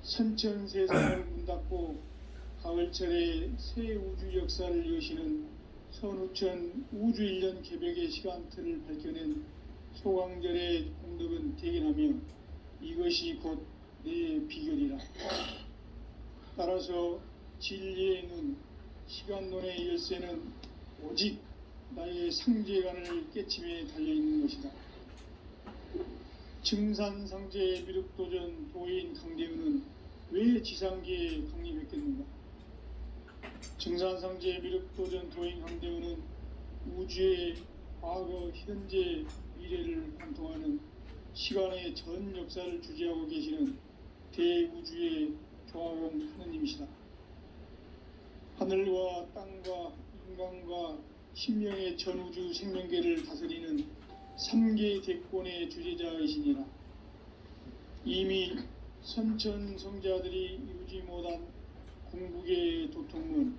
선천세상을 문 닫고 가을철에 새 우주 역사를 여시는 선우천 우주일년 개벽의 시간틀을 밝혀낸 소강절의 공덕은 대견하며 이것이 곧 내 비결이라. 따라서 진리의 눈, 시간론의 열쇠는 오직 나의 상제관을 깨침에 달려있는 것이다. 증산상제 미륵도전 도인 강대훈은 왜 지상계에 강림했겠는가? 증산상제 미륵도전 도인 강대훈은 우주의 과거, 현재, 미래를 관통하는 시간의 전 역사를 주재하고 계시는 대우주의 조화공 하느님이시다. 하늘과 땅과 인간과 신명의 전우주 생명계를 다스리는 3개 대권의 주재자이시니라. 이미 선천성자들이 이루지 못한 궁극의 도통문,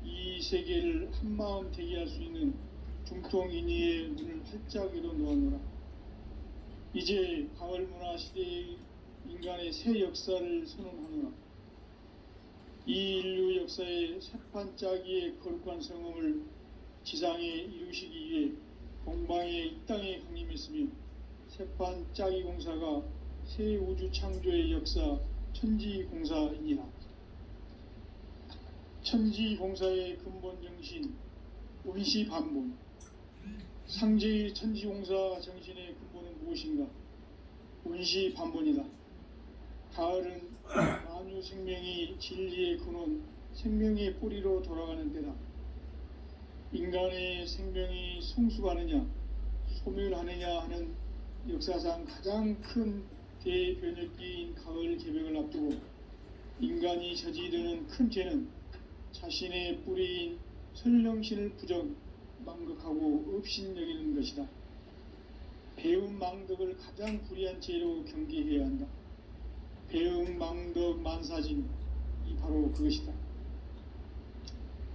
이 세계를 한마음 대기할 수 있는 중통인의의 문을 활짝 열어놓았노라. 이제 가을문화 시대의 인간의 새 역사를 선언하노라. 이 인류 역사의 새판 짜기의 거룩한 성음을 지상에 이루시기 위해 동방의 이 땅에 강림했으며 새판 짜기 공사가 새 우주 창조의 역사 천지공사이니라. 천지공사의 근본 정신 운시반본. 상제의 천지공사 정신의 근본은 무엇인가? 운시반본이다. 가을은 만유 생명이 진리의 근원, 생명의 뿌리로 돌아가는 때다. 인간의 생명이 성숙하느냐, 소멸하느냐 하는 역사상 가장 큰 대변혁기인 가을 개벽을 앞두고 인간이 저지르는 큰 죄는 자신의 뿌리인 설령신을 부정, 망극하고 업신여기는 것이다. 배움 망덕을 가장 불의한 죄로 경계해야 한다. 배움 망덕 만사진, 이 바로 그것이다.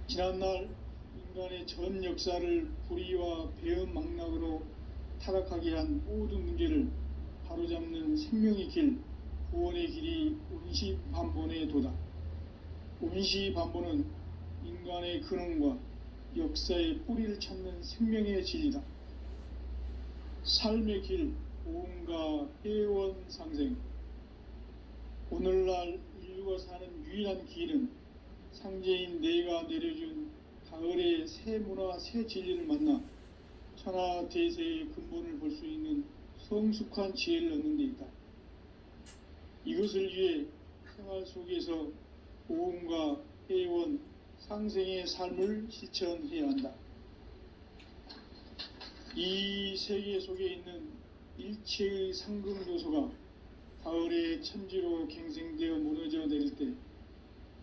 지난날 인간의 전 역사를 불의와 배움 망락으로 타락하게 한 모든 문제를 바로잡는 생명의 길, 구원의 길이 운시반본의 도다. 운시반본은 인간의 근원과 역사의 뿌리를 찾는 생명의 진리다. 삶의 길, 보험과 해원상생. 오늘날 인류가 사는 유일한 길은 상제인 내가 내려준 가을의 새 문화, 새 진리를 만나 천하 대세의 근본을 볼 수 있는 성숙한 지혜를 얻는 데 있다. 이것을 위해 생활 속에서 보험과 회원, 상생의 삶을 실천해야 한다. 이 세계 속에 있는 일체의 상금 요소가 가을의 천지로 갱생되어 무너져 내릴 때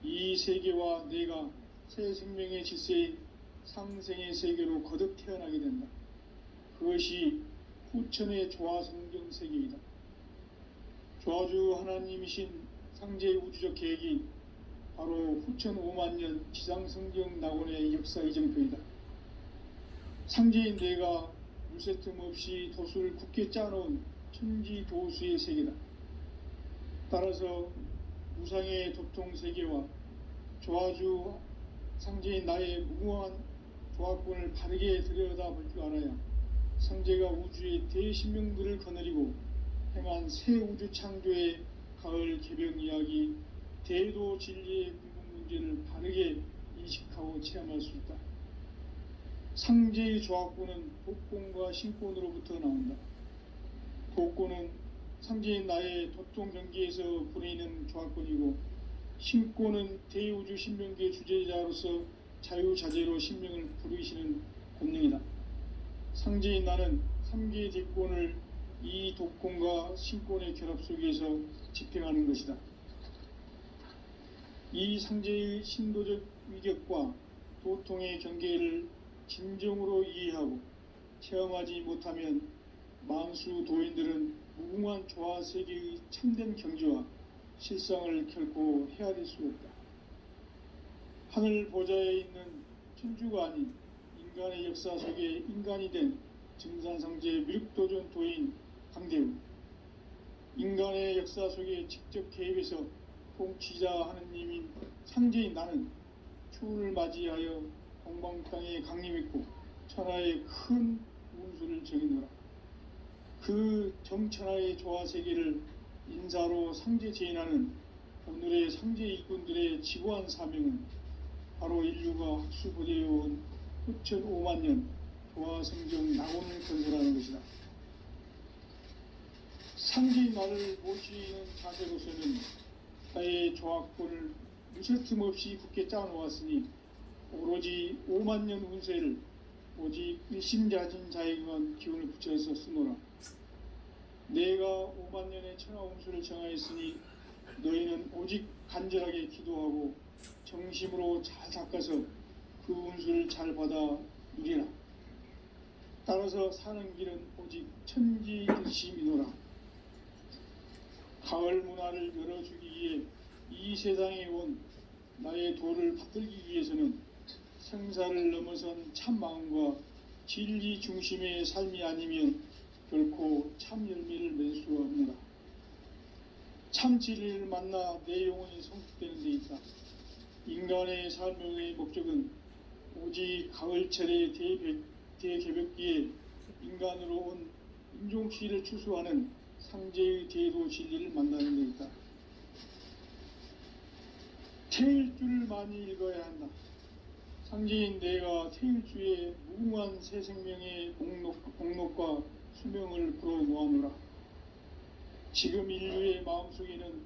이 세계와 내가 새 생명의 질서인 상생의 세계로 거듭 태어나게 된다. 그것이 후천의 조화성경 세계이다. 조화주 하나님이신 상제의 우주적 계획이 바로 후천 5만년 지상성경 낙원의 역사 이정표이다. 상제인 내가 물새틈 없이 도수를 굳게 짜놓은 천지도수의 세계다. 따라서 무상의 도통세계와 조화주 상제인 나의 무궁한 조화권을 바르게 들여다볼 줄 알아야 상제가 우주의 대신명들을 거느리고 행한 새 우주 창조의 가을 개변 이야기, 대도 진리의 궁극 문제를 바르게 인식하고 체험할 수 있다. 상제의 조화권은 복권과 신권으로부터 나온다. 복권은 상제인 나의 도통 경계에서 부리는 조화권이고, 신권은 대우주 신명기의 주제자로서 자유자재로 신명을 부르시는 권능이다. 상제인 나는 3개의 대권을 이 독권과 신권의 결합 속에서 집행하는 것이다. 이 상제의 신도적 위격과 도통의 경계를 진정으로 이해하고 체험하지 못하면 만수 도인들은 무궁한 조화 세계의 참된 경지와 실상을 결코 헤아릴 수 없다. 하늘 보좌에 있는 천주가 아닌 인간의 역사 속에 인간이 된 증산상제 미륵도전 도인 강대우, 인간의 역사 속에 직접 개입해서 통치자 하느님인 상제인 나는 추운을 맞이하여 동방 땅에 강림했고 천하의 큰 운수를 정의노라. 그 정천하의 조화세계를 인사로 상제 제인하는 오늘의 상제 일꾼들의 지고한 사명은 바로 인류가 학수부대해온 후천 5만년 조화성경 낙원을 건설하는 것이다. 상제인 나를 모시는 자세로서는 나의 조화권을 무쇠틈 없이 굳게 짜놓았으니 오로지 5만년 운세를 오직 일심자진 자에게만 기운을 붙여서 쓰노라. 내가 5만년의 천하운수를 정하였으니 너희는 오직 간절하게 기도하고 정심으로 잘 닦아서 그 운수를 잘 받아 누리라. 따라서 사는 길은 오직 천지일심이노라. 가을 문화를 열어주기 위해 이 세상에 온 나의 도를 받들기 위해서는 생사를 넘어선 참 마음과 진리 중심의 삶이 아니면 결코 참 열매를 맺을 수가 없노라. 참 진리를 만나 내 영혼이 성숙되는 데 있다. 인간의 삶의 목적은 오직 가을철의 대개벽기에 인간으로 온 인종치를 추수하는 상제의 대도 진리를 만나는 데 있다. 태일주를 많이 읽어야 한다. 상제인 내가 태일주의 무궁한 새 생명의 공록과 수명을 불어모아노라. 지금 인류의 마음속에는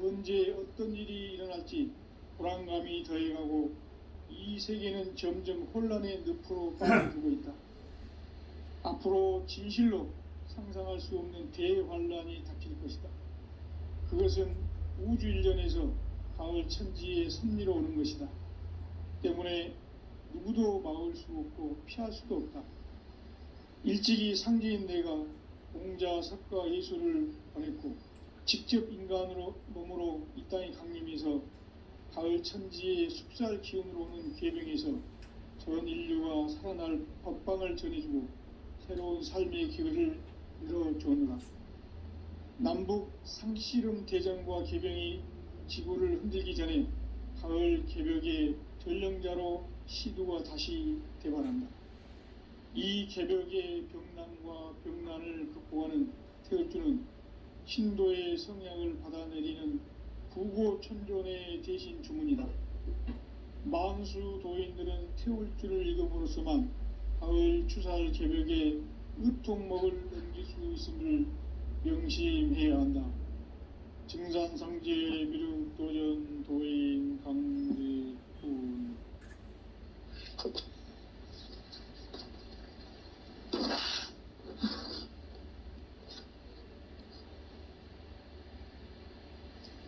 언제 어떤 일이 일어날지 불안감이 더해가고 이 세계는 점점 혼란의 늪으로 빠져들고 있다. 앞으로 진실로 상상할 수 없는 대환란이 닥칠 것이다. 그것은 우주 일전에서 가을 천지의 섭리로 오는 것이다. 때문에 누구도 막을 수 없고 피할 수도 없다. 일찍이 상제인 내가 공자, 석가, 예수를 보냈고 직접 인간으로 몸으로 이 땅에 강림해서 가을 천지의 숲살 기운으로 오는 계명에서 전 인류가 살아날 법방을 전해주고 새로운 삶의 기회를 열어주느라. 남북 상씨름 대전과 개병이 지구를 흔들기 전에 가을 개벽의 전령자로 시두가 다시 대발한다. 이 개벽의 병난과 병난을 극복하는 태을주는 신도의 성향을 받아내리는 구고천존의 대신 주문이다. 만수 도인들은 태울 줄을 읽음으로써만 가을 추살 개벽에 으통먹을 넘길 수 있음을 명심해야 한다. 증산상제 미륵도전 도인 강대훈.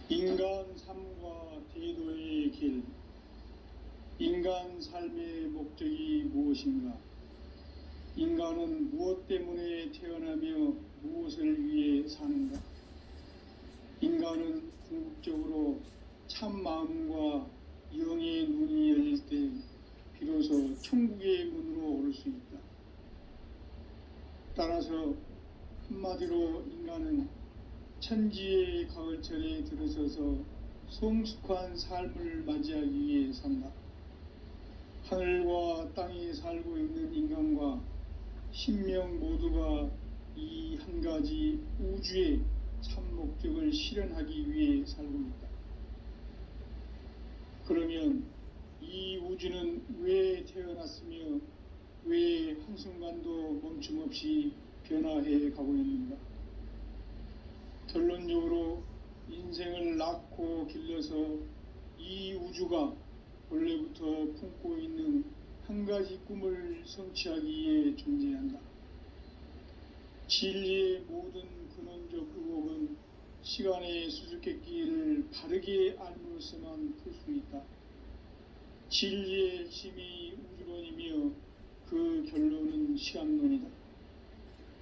인간 삶과 대도의 길. 인간 삶의 목적이 무엇인가? 인간은 무엇 때문에 태어나며 무엇을 위해 사는가? 인간은 궁극적으로 참 마음과 영의 눈이 열릴 때 비로소 천국의 문으로 오를 수 있다. 따라서 한마디로 인간은 천지의 가을철에 들어서서 성숙한 삶을 맞이하기 위해 산다. 하늘과 땅에 살고 있는 인간과 신명 모두가 이 한 가지 우주의 참 목적을 실현하기 위해 살고 있다. 그러면 이 우주는 왜 태어났으며 왜 한순간도 멈춤없이 변화해 가고 있는가? 결론적으로 인생을 낳고 길러서 이 우주가 원래부터 품고 있는 한 가지 꿈을 성취하기 위해 존재한다. 진리의 모든 근원적 의혹은 시간의 수수께끼를 바르게 알므로서만 풀 수 있다. 진리의 핵심이 우주론이며 그 결론은 시간론이다.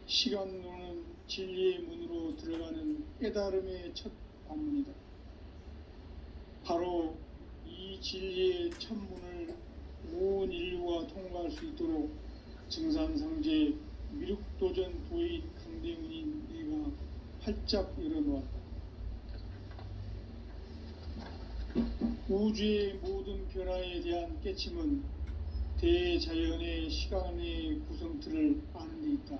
시간론은 진리의 문으로 들어가는 깨달음의 첫 관문이다. 바로 이 진리의 첫 문을 온 인류가 통과할 수 있도록 증산상제 미륵도전 도인 강대훈인 내가 활짝 열어놓았다. 우주의 모든 변화에 대한 깨침은 대자연의 시간의 구성틀을 아는 데 있다.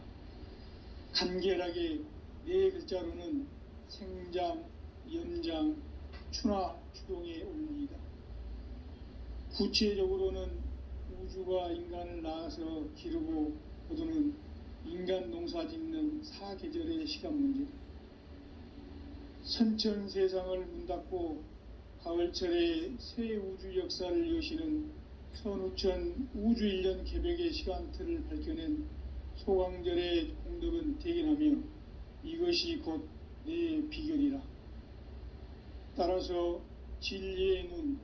간결하게 네 글자로는 생장, 연장, 추나 추동의 원리이다. 구체적으로는 우주가 인간을 낳아서 기르고 거두는 인간 농사 짓는 사계절의 시간 문제다. 선천 세상을 문 닫고 가을철에 새 우주 역사를 여시는 선우천 우주 1년 개벽의 시간틀을 밝혀낸 소강절의 공덕은 대견하며 이것이 곧 내 비결이라. 따라서 진리의 눈,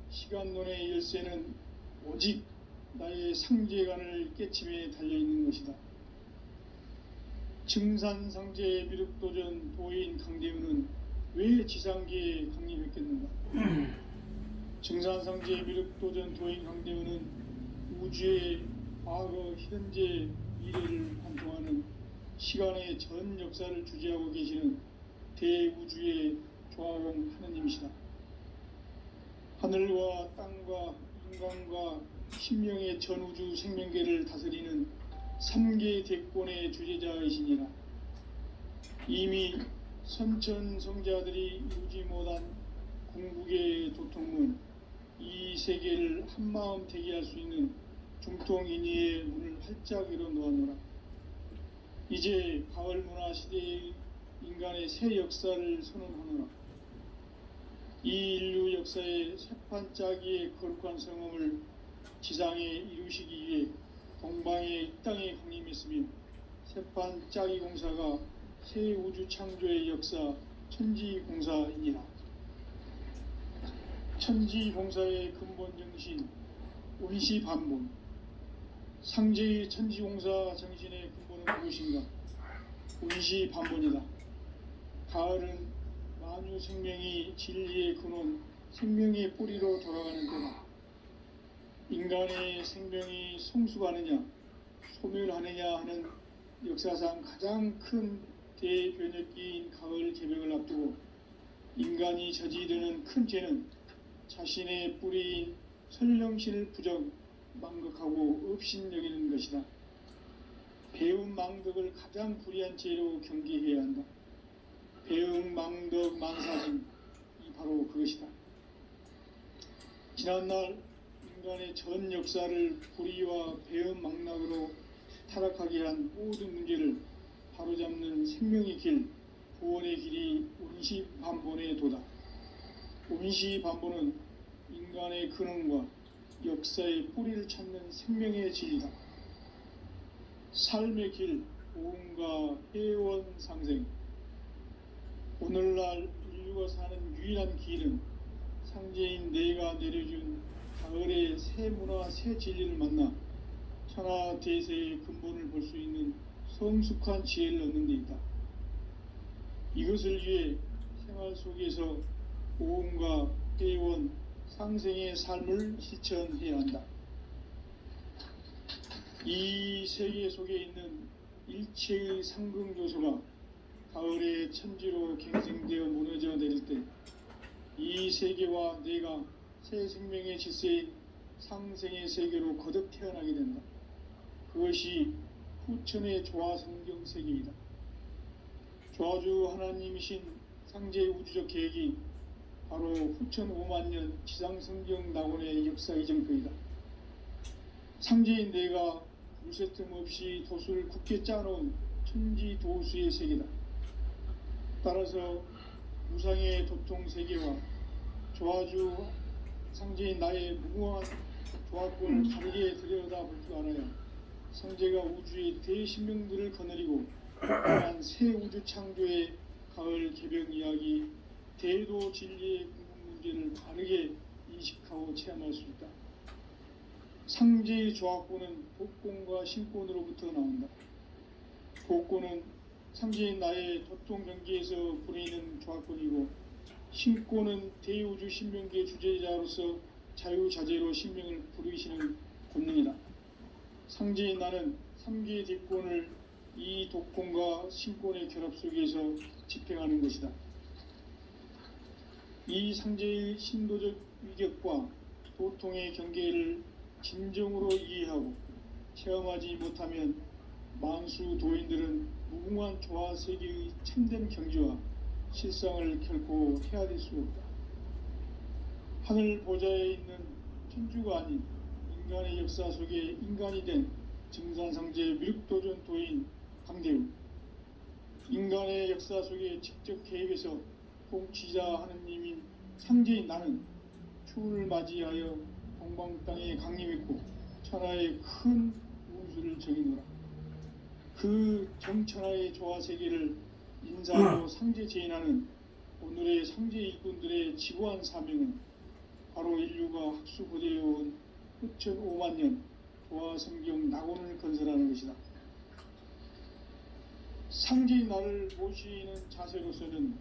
시간론의 열쇠는 오직 나의 상제관을 깨침에 달려있는 것이다. 증산상제 미륵도전 도인 강대훈은 왜 지상계에 강림했겠는가? 증산상제 미륵도전 도인 강대훈은 우주의 과거, 현재, 미래를 관통하는 시간의 전 역사를 주재하고 계시는 대우주의 조화원 하느님이시다. 하늘과 땅과 인간과 신명의 전우주 생명계를 다스리는 3개 대권의 주재자이시니라. 이미 선천성자들이 이루지 못한 궁극의 도통문, 이 세계를 한마음 되게 할 수 있는 중통인의의 문을 활짝 열어놓았노라. 이제 가을 문화 시대의 인간의 새 역사를 선언하노라. 이 인류 역사의 새판짜기의 거룩한 성험을 지상에 이루시기 위해 동방의 이 땅에 강림했으며 새판짜기 공사가 새 우주 창조의 역사 천지공사이니라. 천지공사의 근본 정신 운시반본, 상제의 천지공사 정신의 근본은 무엇인가? 운시반본이다. 가을은 만유 생명이 진리의 근원, 생명의 뿌리로 돌아가는 때다. 인간의 생명이 성숙하느냐, 소멸하느냐 하는 역사상 가장 큰 대변혁기인 가을 개벽을 앞두고 인간이 저지르는 큰 죄는 자신의 뿌리인 설령신을 부정, 망극하고 업신여기는 것이다. 배움 망덕을 가장 불의한 죄로 경계해야 한다. 배움 망덕 만사짐이 바로 그것이다. 지난날 인간의 전 역사를 불의와 배은망락으로 타락하게 한 모든 문제를 바로잡는 생명의 길, 구원의 길이 운시반본의 도다. 운시반본은 인간의 근원과 역사의 뿌리를 찾는 생명의 진리다. 삶의 길, 보험과 회원 상생. 오늘날 인류가 사는 유일한 길은 상제인 내가 내려준 가을의 새 문화, 새 진리를 만나 천하 대세의 근본을 볼 수 있는 성숙한 지혜를 얻는 데 있다. 이것을 위해 생활 속에서 보험과 회원, 상생의 삶을 실천해야 한다. 이 세계 속에 있는 일체의 상승 요소가 가을의 천지로 갱생되어 무너져 내릴 때 이 세계와 내가 새 생명의 질서인 상생의 세계로 거듭 태어나게 된다. 그것이 후천의 조화성경 세계이다. 조화주 하나님이신 상제의 우주적 계획이 바로 후천 5만년 지상성경 낙원의 역사 이정표이다. 상제인 내가 무쇠틈 없이 도수를 굳게 짜놓은 천지 도수의 세계다. 따라서 무상의 도통 세계와 조화주 상제인 나의 무궁한 조화권을 다르게 들여다볼 줄 알아야 상제가 우주의 대신명들을 거느리고 한 새 우주 창조의 가을 개벽 이야기, 대도 진리의 궁극 문제를 바르게 인식하고 체험할 수 있다. 상제의 조화권은 복권과 신권으로부터 나온다. 복권은 상제인 나의 도통 경계에서 부리는 조화권이고, 신권은 대우주 신명기의 주제자로서 자유자재로 신명을 부르시는 권능이다. 상제인 나는 3개의 대권을 이 독권과 신권의 결합 속에서 집행하는 것이다. 이 상제의 신도적 위격과 도통의 경계를 진정으로 이해하고 체험하지 못하면 만수 도인들은 무궁한 조화 세계의 참된 경지와 실상을 결코 헤아릴 수 없다. 하늘 보좌에 있는 천주가 아닌 인간의 역사 속에 인간이 된 증산상제 미륵도전 도인 강대우, 인간의 역사 속에 직접 개입해서 통치자 하느님인 상제인 나는 추운을 맞이하여 동방 땅에 강림했고 천하의 큰 운수를 정의노라. 그 정천하의 조화 세계를 인사하고 상제 제인하는 오늘의 상제 일꾼들의 지고한 사명은 바로 인류가 학수고대해온 후천 5만년 조화 성경 낙원을 건설하는 것이다. 상제인 나를 모시는 자세로서는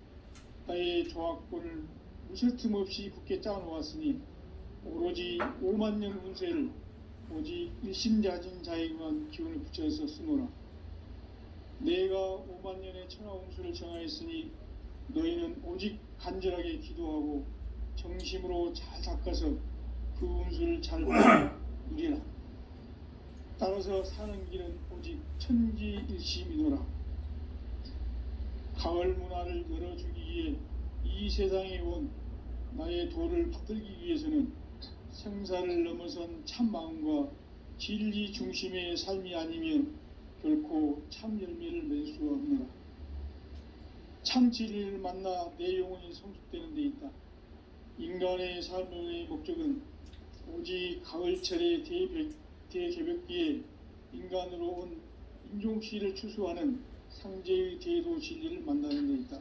나의 조화권을 무쇠틈 없이 굳게 짜놓았으니 오로지 5만년 운세를 오직 일심자진 자에게만 기운을 붙여서 쓰노라. 내가 5만년의 천하 운수를 정하였으니 너희는 오직 간절하게 기도하고 정심으로 잘 닦아서 그 운수를 잘 누리라. 따라서 사는 길은 오직 천지일심이노라. 가을 문화를 열어주기 위해 이 세상에 온 나의 도를 받들기 위해서는 생사를 넘어선 참 마음과 진리 중심의 삶이 아니면 결코 참 열매를 맺을 수 없노라. 참 진리를 만나 내 영혼이 성숙되는 데 있다. 인간의 삶의 목적은 오직 가을철의 대개벽기에 인간으로 온 인종시를 추수하는 상제의 대도 진리를 만나는 데 있다.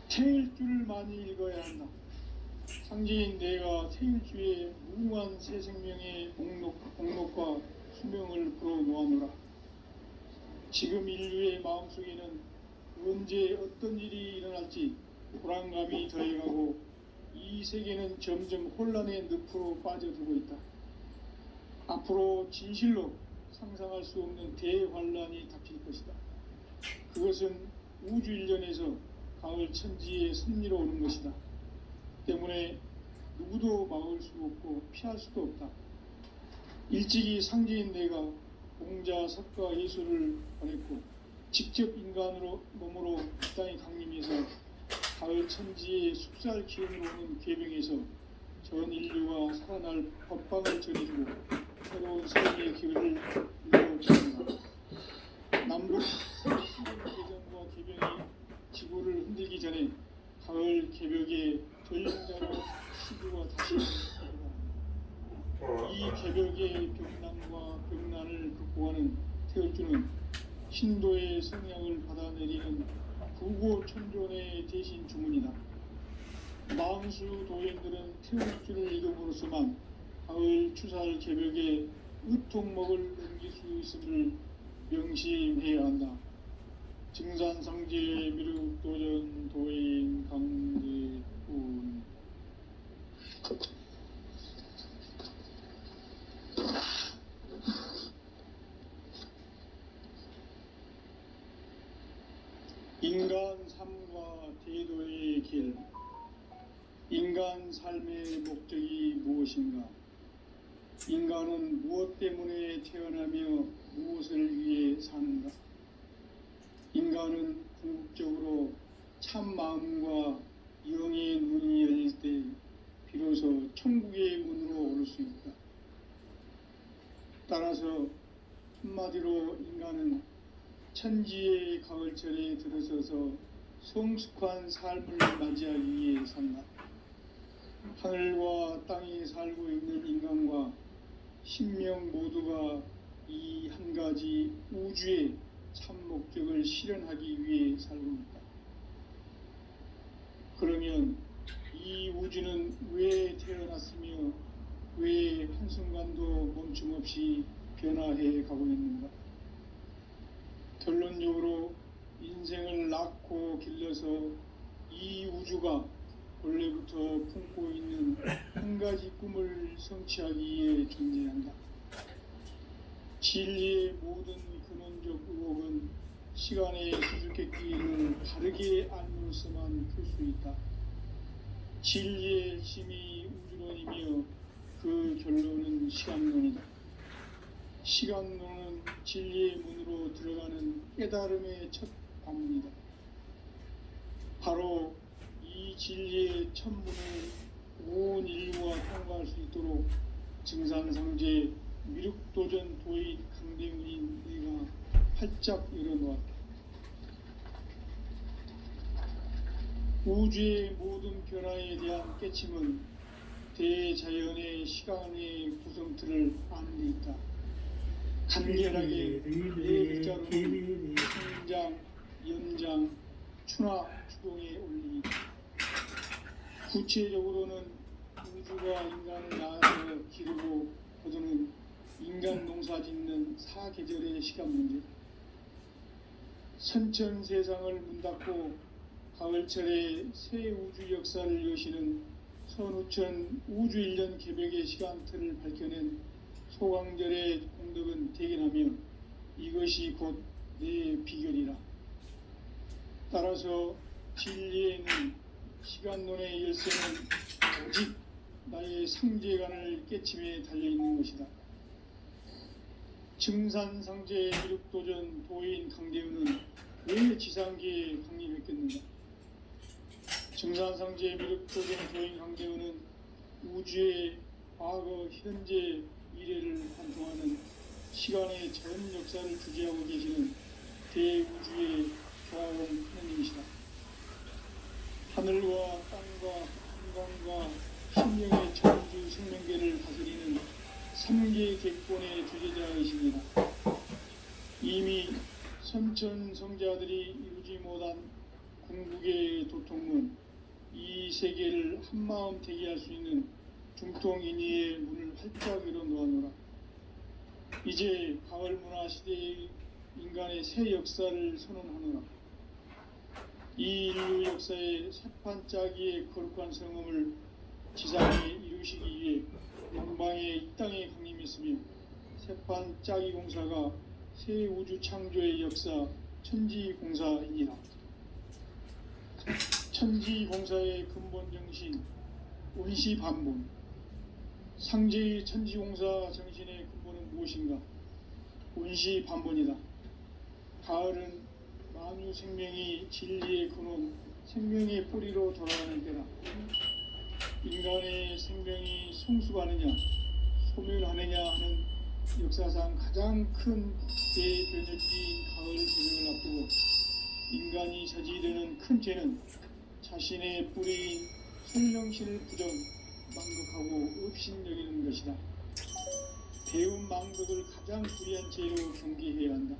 태일주를 많이 읽어야 한다. 상제인 내가 태일주의 무궁한 새 생명의 목록과 수명을 불어놓아노라. 지금 인류의 마음속에는 언제 어떤 일이 일어날지 불안감이 더해가고 이 세계는 점점 혼란의 늪으로 빠져들고 있다. 앞으로 진실로 상상할 수 없는 대환란이 닥칠 것이다. 그것은 우주 일련에서 가을 천지의 섭리로 오는 것이다. 때문에 누구도 막을 수 없고 피할 수도 없다. 일찍이 상제인 내가 공자, 석가, 예수를 보냈고 직접 인간으로 몸으로 이 땅에 강림해서 가을 천지의 숙살 기운으로 오는 계명에서 전 인류가 살아날 법방을 전해주고 새로운 삶의 기회를 열어줍니다. 남북 개정과 개병이 지구를 흔들기 전에 가을 개벽의 전령자로 시구가 다시 일어납니다. 이 개벽의 벽난과 벽난을 극복하는 태울주는 신도의 성향을 받아내리는 부고천존의 대신 주문이다. 망수 도인들은 태울주를 읽음으로써만 가을 추살 개벽의 의통목을 넘길 수 있음을 명심해야 한다. 증산상제 미륵도전 도인 강대훈. 인간 삶과 대도의 길. 인간 삶의 목적이 무엇인가? 인간은 무엇 때문에 태어나며 무엇을 위해 사는가? 인간은 궁극적으로 참 마음과 영의 눈이 열릴 때 비로소 천국의 문으로 오를 수 있다. 따라서 한마디로 인간은 천지의 가을철에 들어서서 성숙한 삶을 맞이하기 위해 산다. 하늘과 땅에 살고 있는 인간과 신명 모두가 이 한 가지 우주의 참 목적을 실현하기 위해 살고 있다. 그러면 이 우주는 왜 태어났으며 왜 한순간도 멈춤 없이 변화해 가고 있는가? 결론적으로 인생을 낳고 길러서 이 우주가 원래부터 품고 있는 한 가지 꿈을 성취하기 위해 존재한다. 진리의 모든 근원적 의혹은 시간의 수수께끼를 바르게 알므로서만 풀 수 있다. 진리의 힘이 우주론이며 그 결론은 시간론이다. 시간론은 진리의 문으로 들어가는 깨달음의 첫 관문이다. 바로 이 진리의 첫 문을 온 인류가 통과할 수 있도록 증산상제 미륵도전 도인 강대훈인 내가 활짝 열어놓았다. 우주의 모든 변화에 대한 깨침은 대자연의 시간의 구성틀을 아는 데 있다. 간결하게 네 글자로는 성장, 연장, 추나 추동의 원리. 구체적으로는 우주가 인간을 낳아서 기르고 거두는 인간 농사 짓는 사계절의 시간 문제. 선천 세상을 문 닫고 가을철에 새 우주 역사를 여시는 선우천 우주 1년 개벽의 시간틀을 밝혀낸 소강절의 공덕은 대견하며 이것이 곧 내 비결이라. 따라서 진리에는 시간론의 열쇠는 오직 나의 상제관을 깨침에 달려있는 것이다. 증산상제 미륵도전 도인 강대훈은 왜 지상계에 강림했겠는가? 증산상제 미륵도전 도인 강대훈은 우주의 과거, 현재, 미래를 관통하는 시간의 전 역사를 주재하고 계시는 대우주의 교화원 하느님이시다. 하늘과 땅과 인간과 신명의 천주 생명계를 다스리는 3계 객본의 주제자이십니다. 이미 선천성자들이 이루지 못한 궁극의 도통은 이 세계를 한마음 되게 할 수 있는 중통인의의 문을 활짝 열어 놓아노라. 이제 가을 문화 시대의 인간의 새 역사를 선언하노라. 이 인류 역사의 새판짜기의 거룩한 성음을 지상에 이루시기 위해 영방의 이 땅에 강림했으며 새판짜기 공사가 새 우주 창조의 역사 천지공사이니라. 천지공사의 근본 정신 원시반본. 상제의 천지공사 정신의 근본은 무엇인가? 원시반본이다. 가을은 만유 생명이 진리의 근원, 생명의 뿌리로 돌아가는 때다. 인간의 생명이 성숙하느냐 소멸하느냐 하는 역사상 가장 큰 대변혁기인 가을 개벽을 앞두고 인간이 저지르는 큰 죄는 자신의 뿌리인 설령신을 부정 망극하고 업신여기는 것이다. 배움 망덕을 가장 불의한 죄로 경계해야 한다.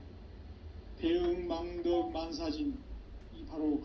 배움 망덕 만사진 이 바로 그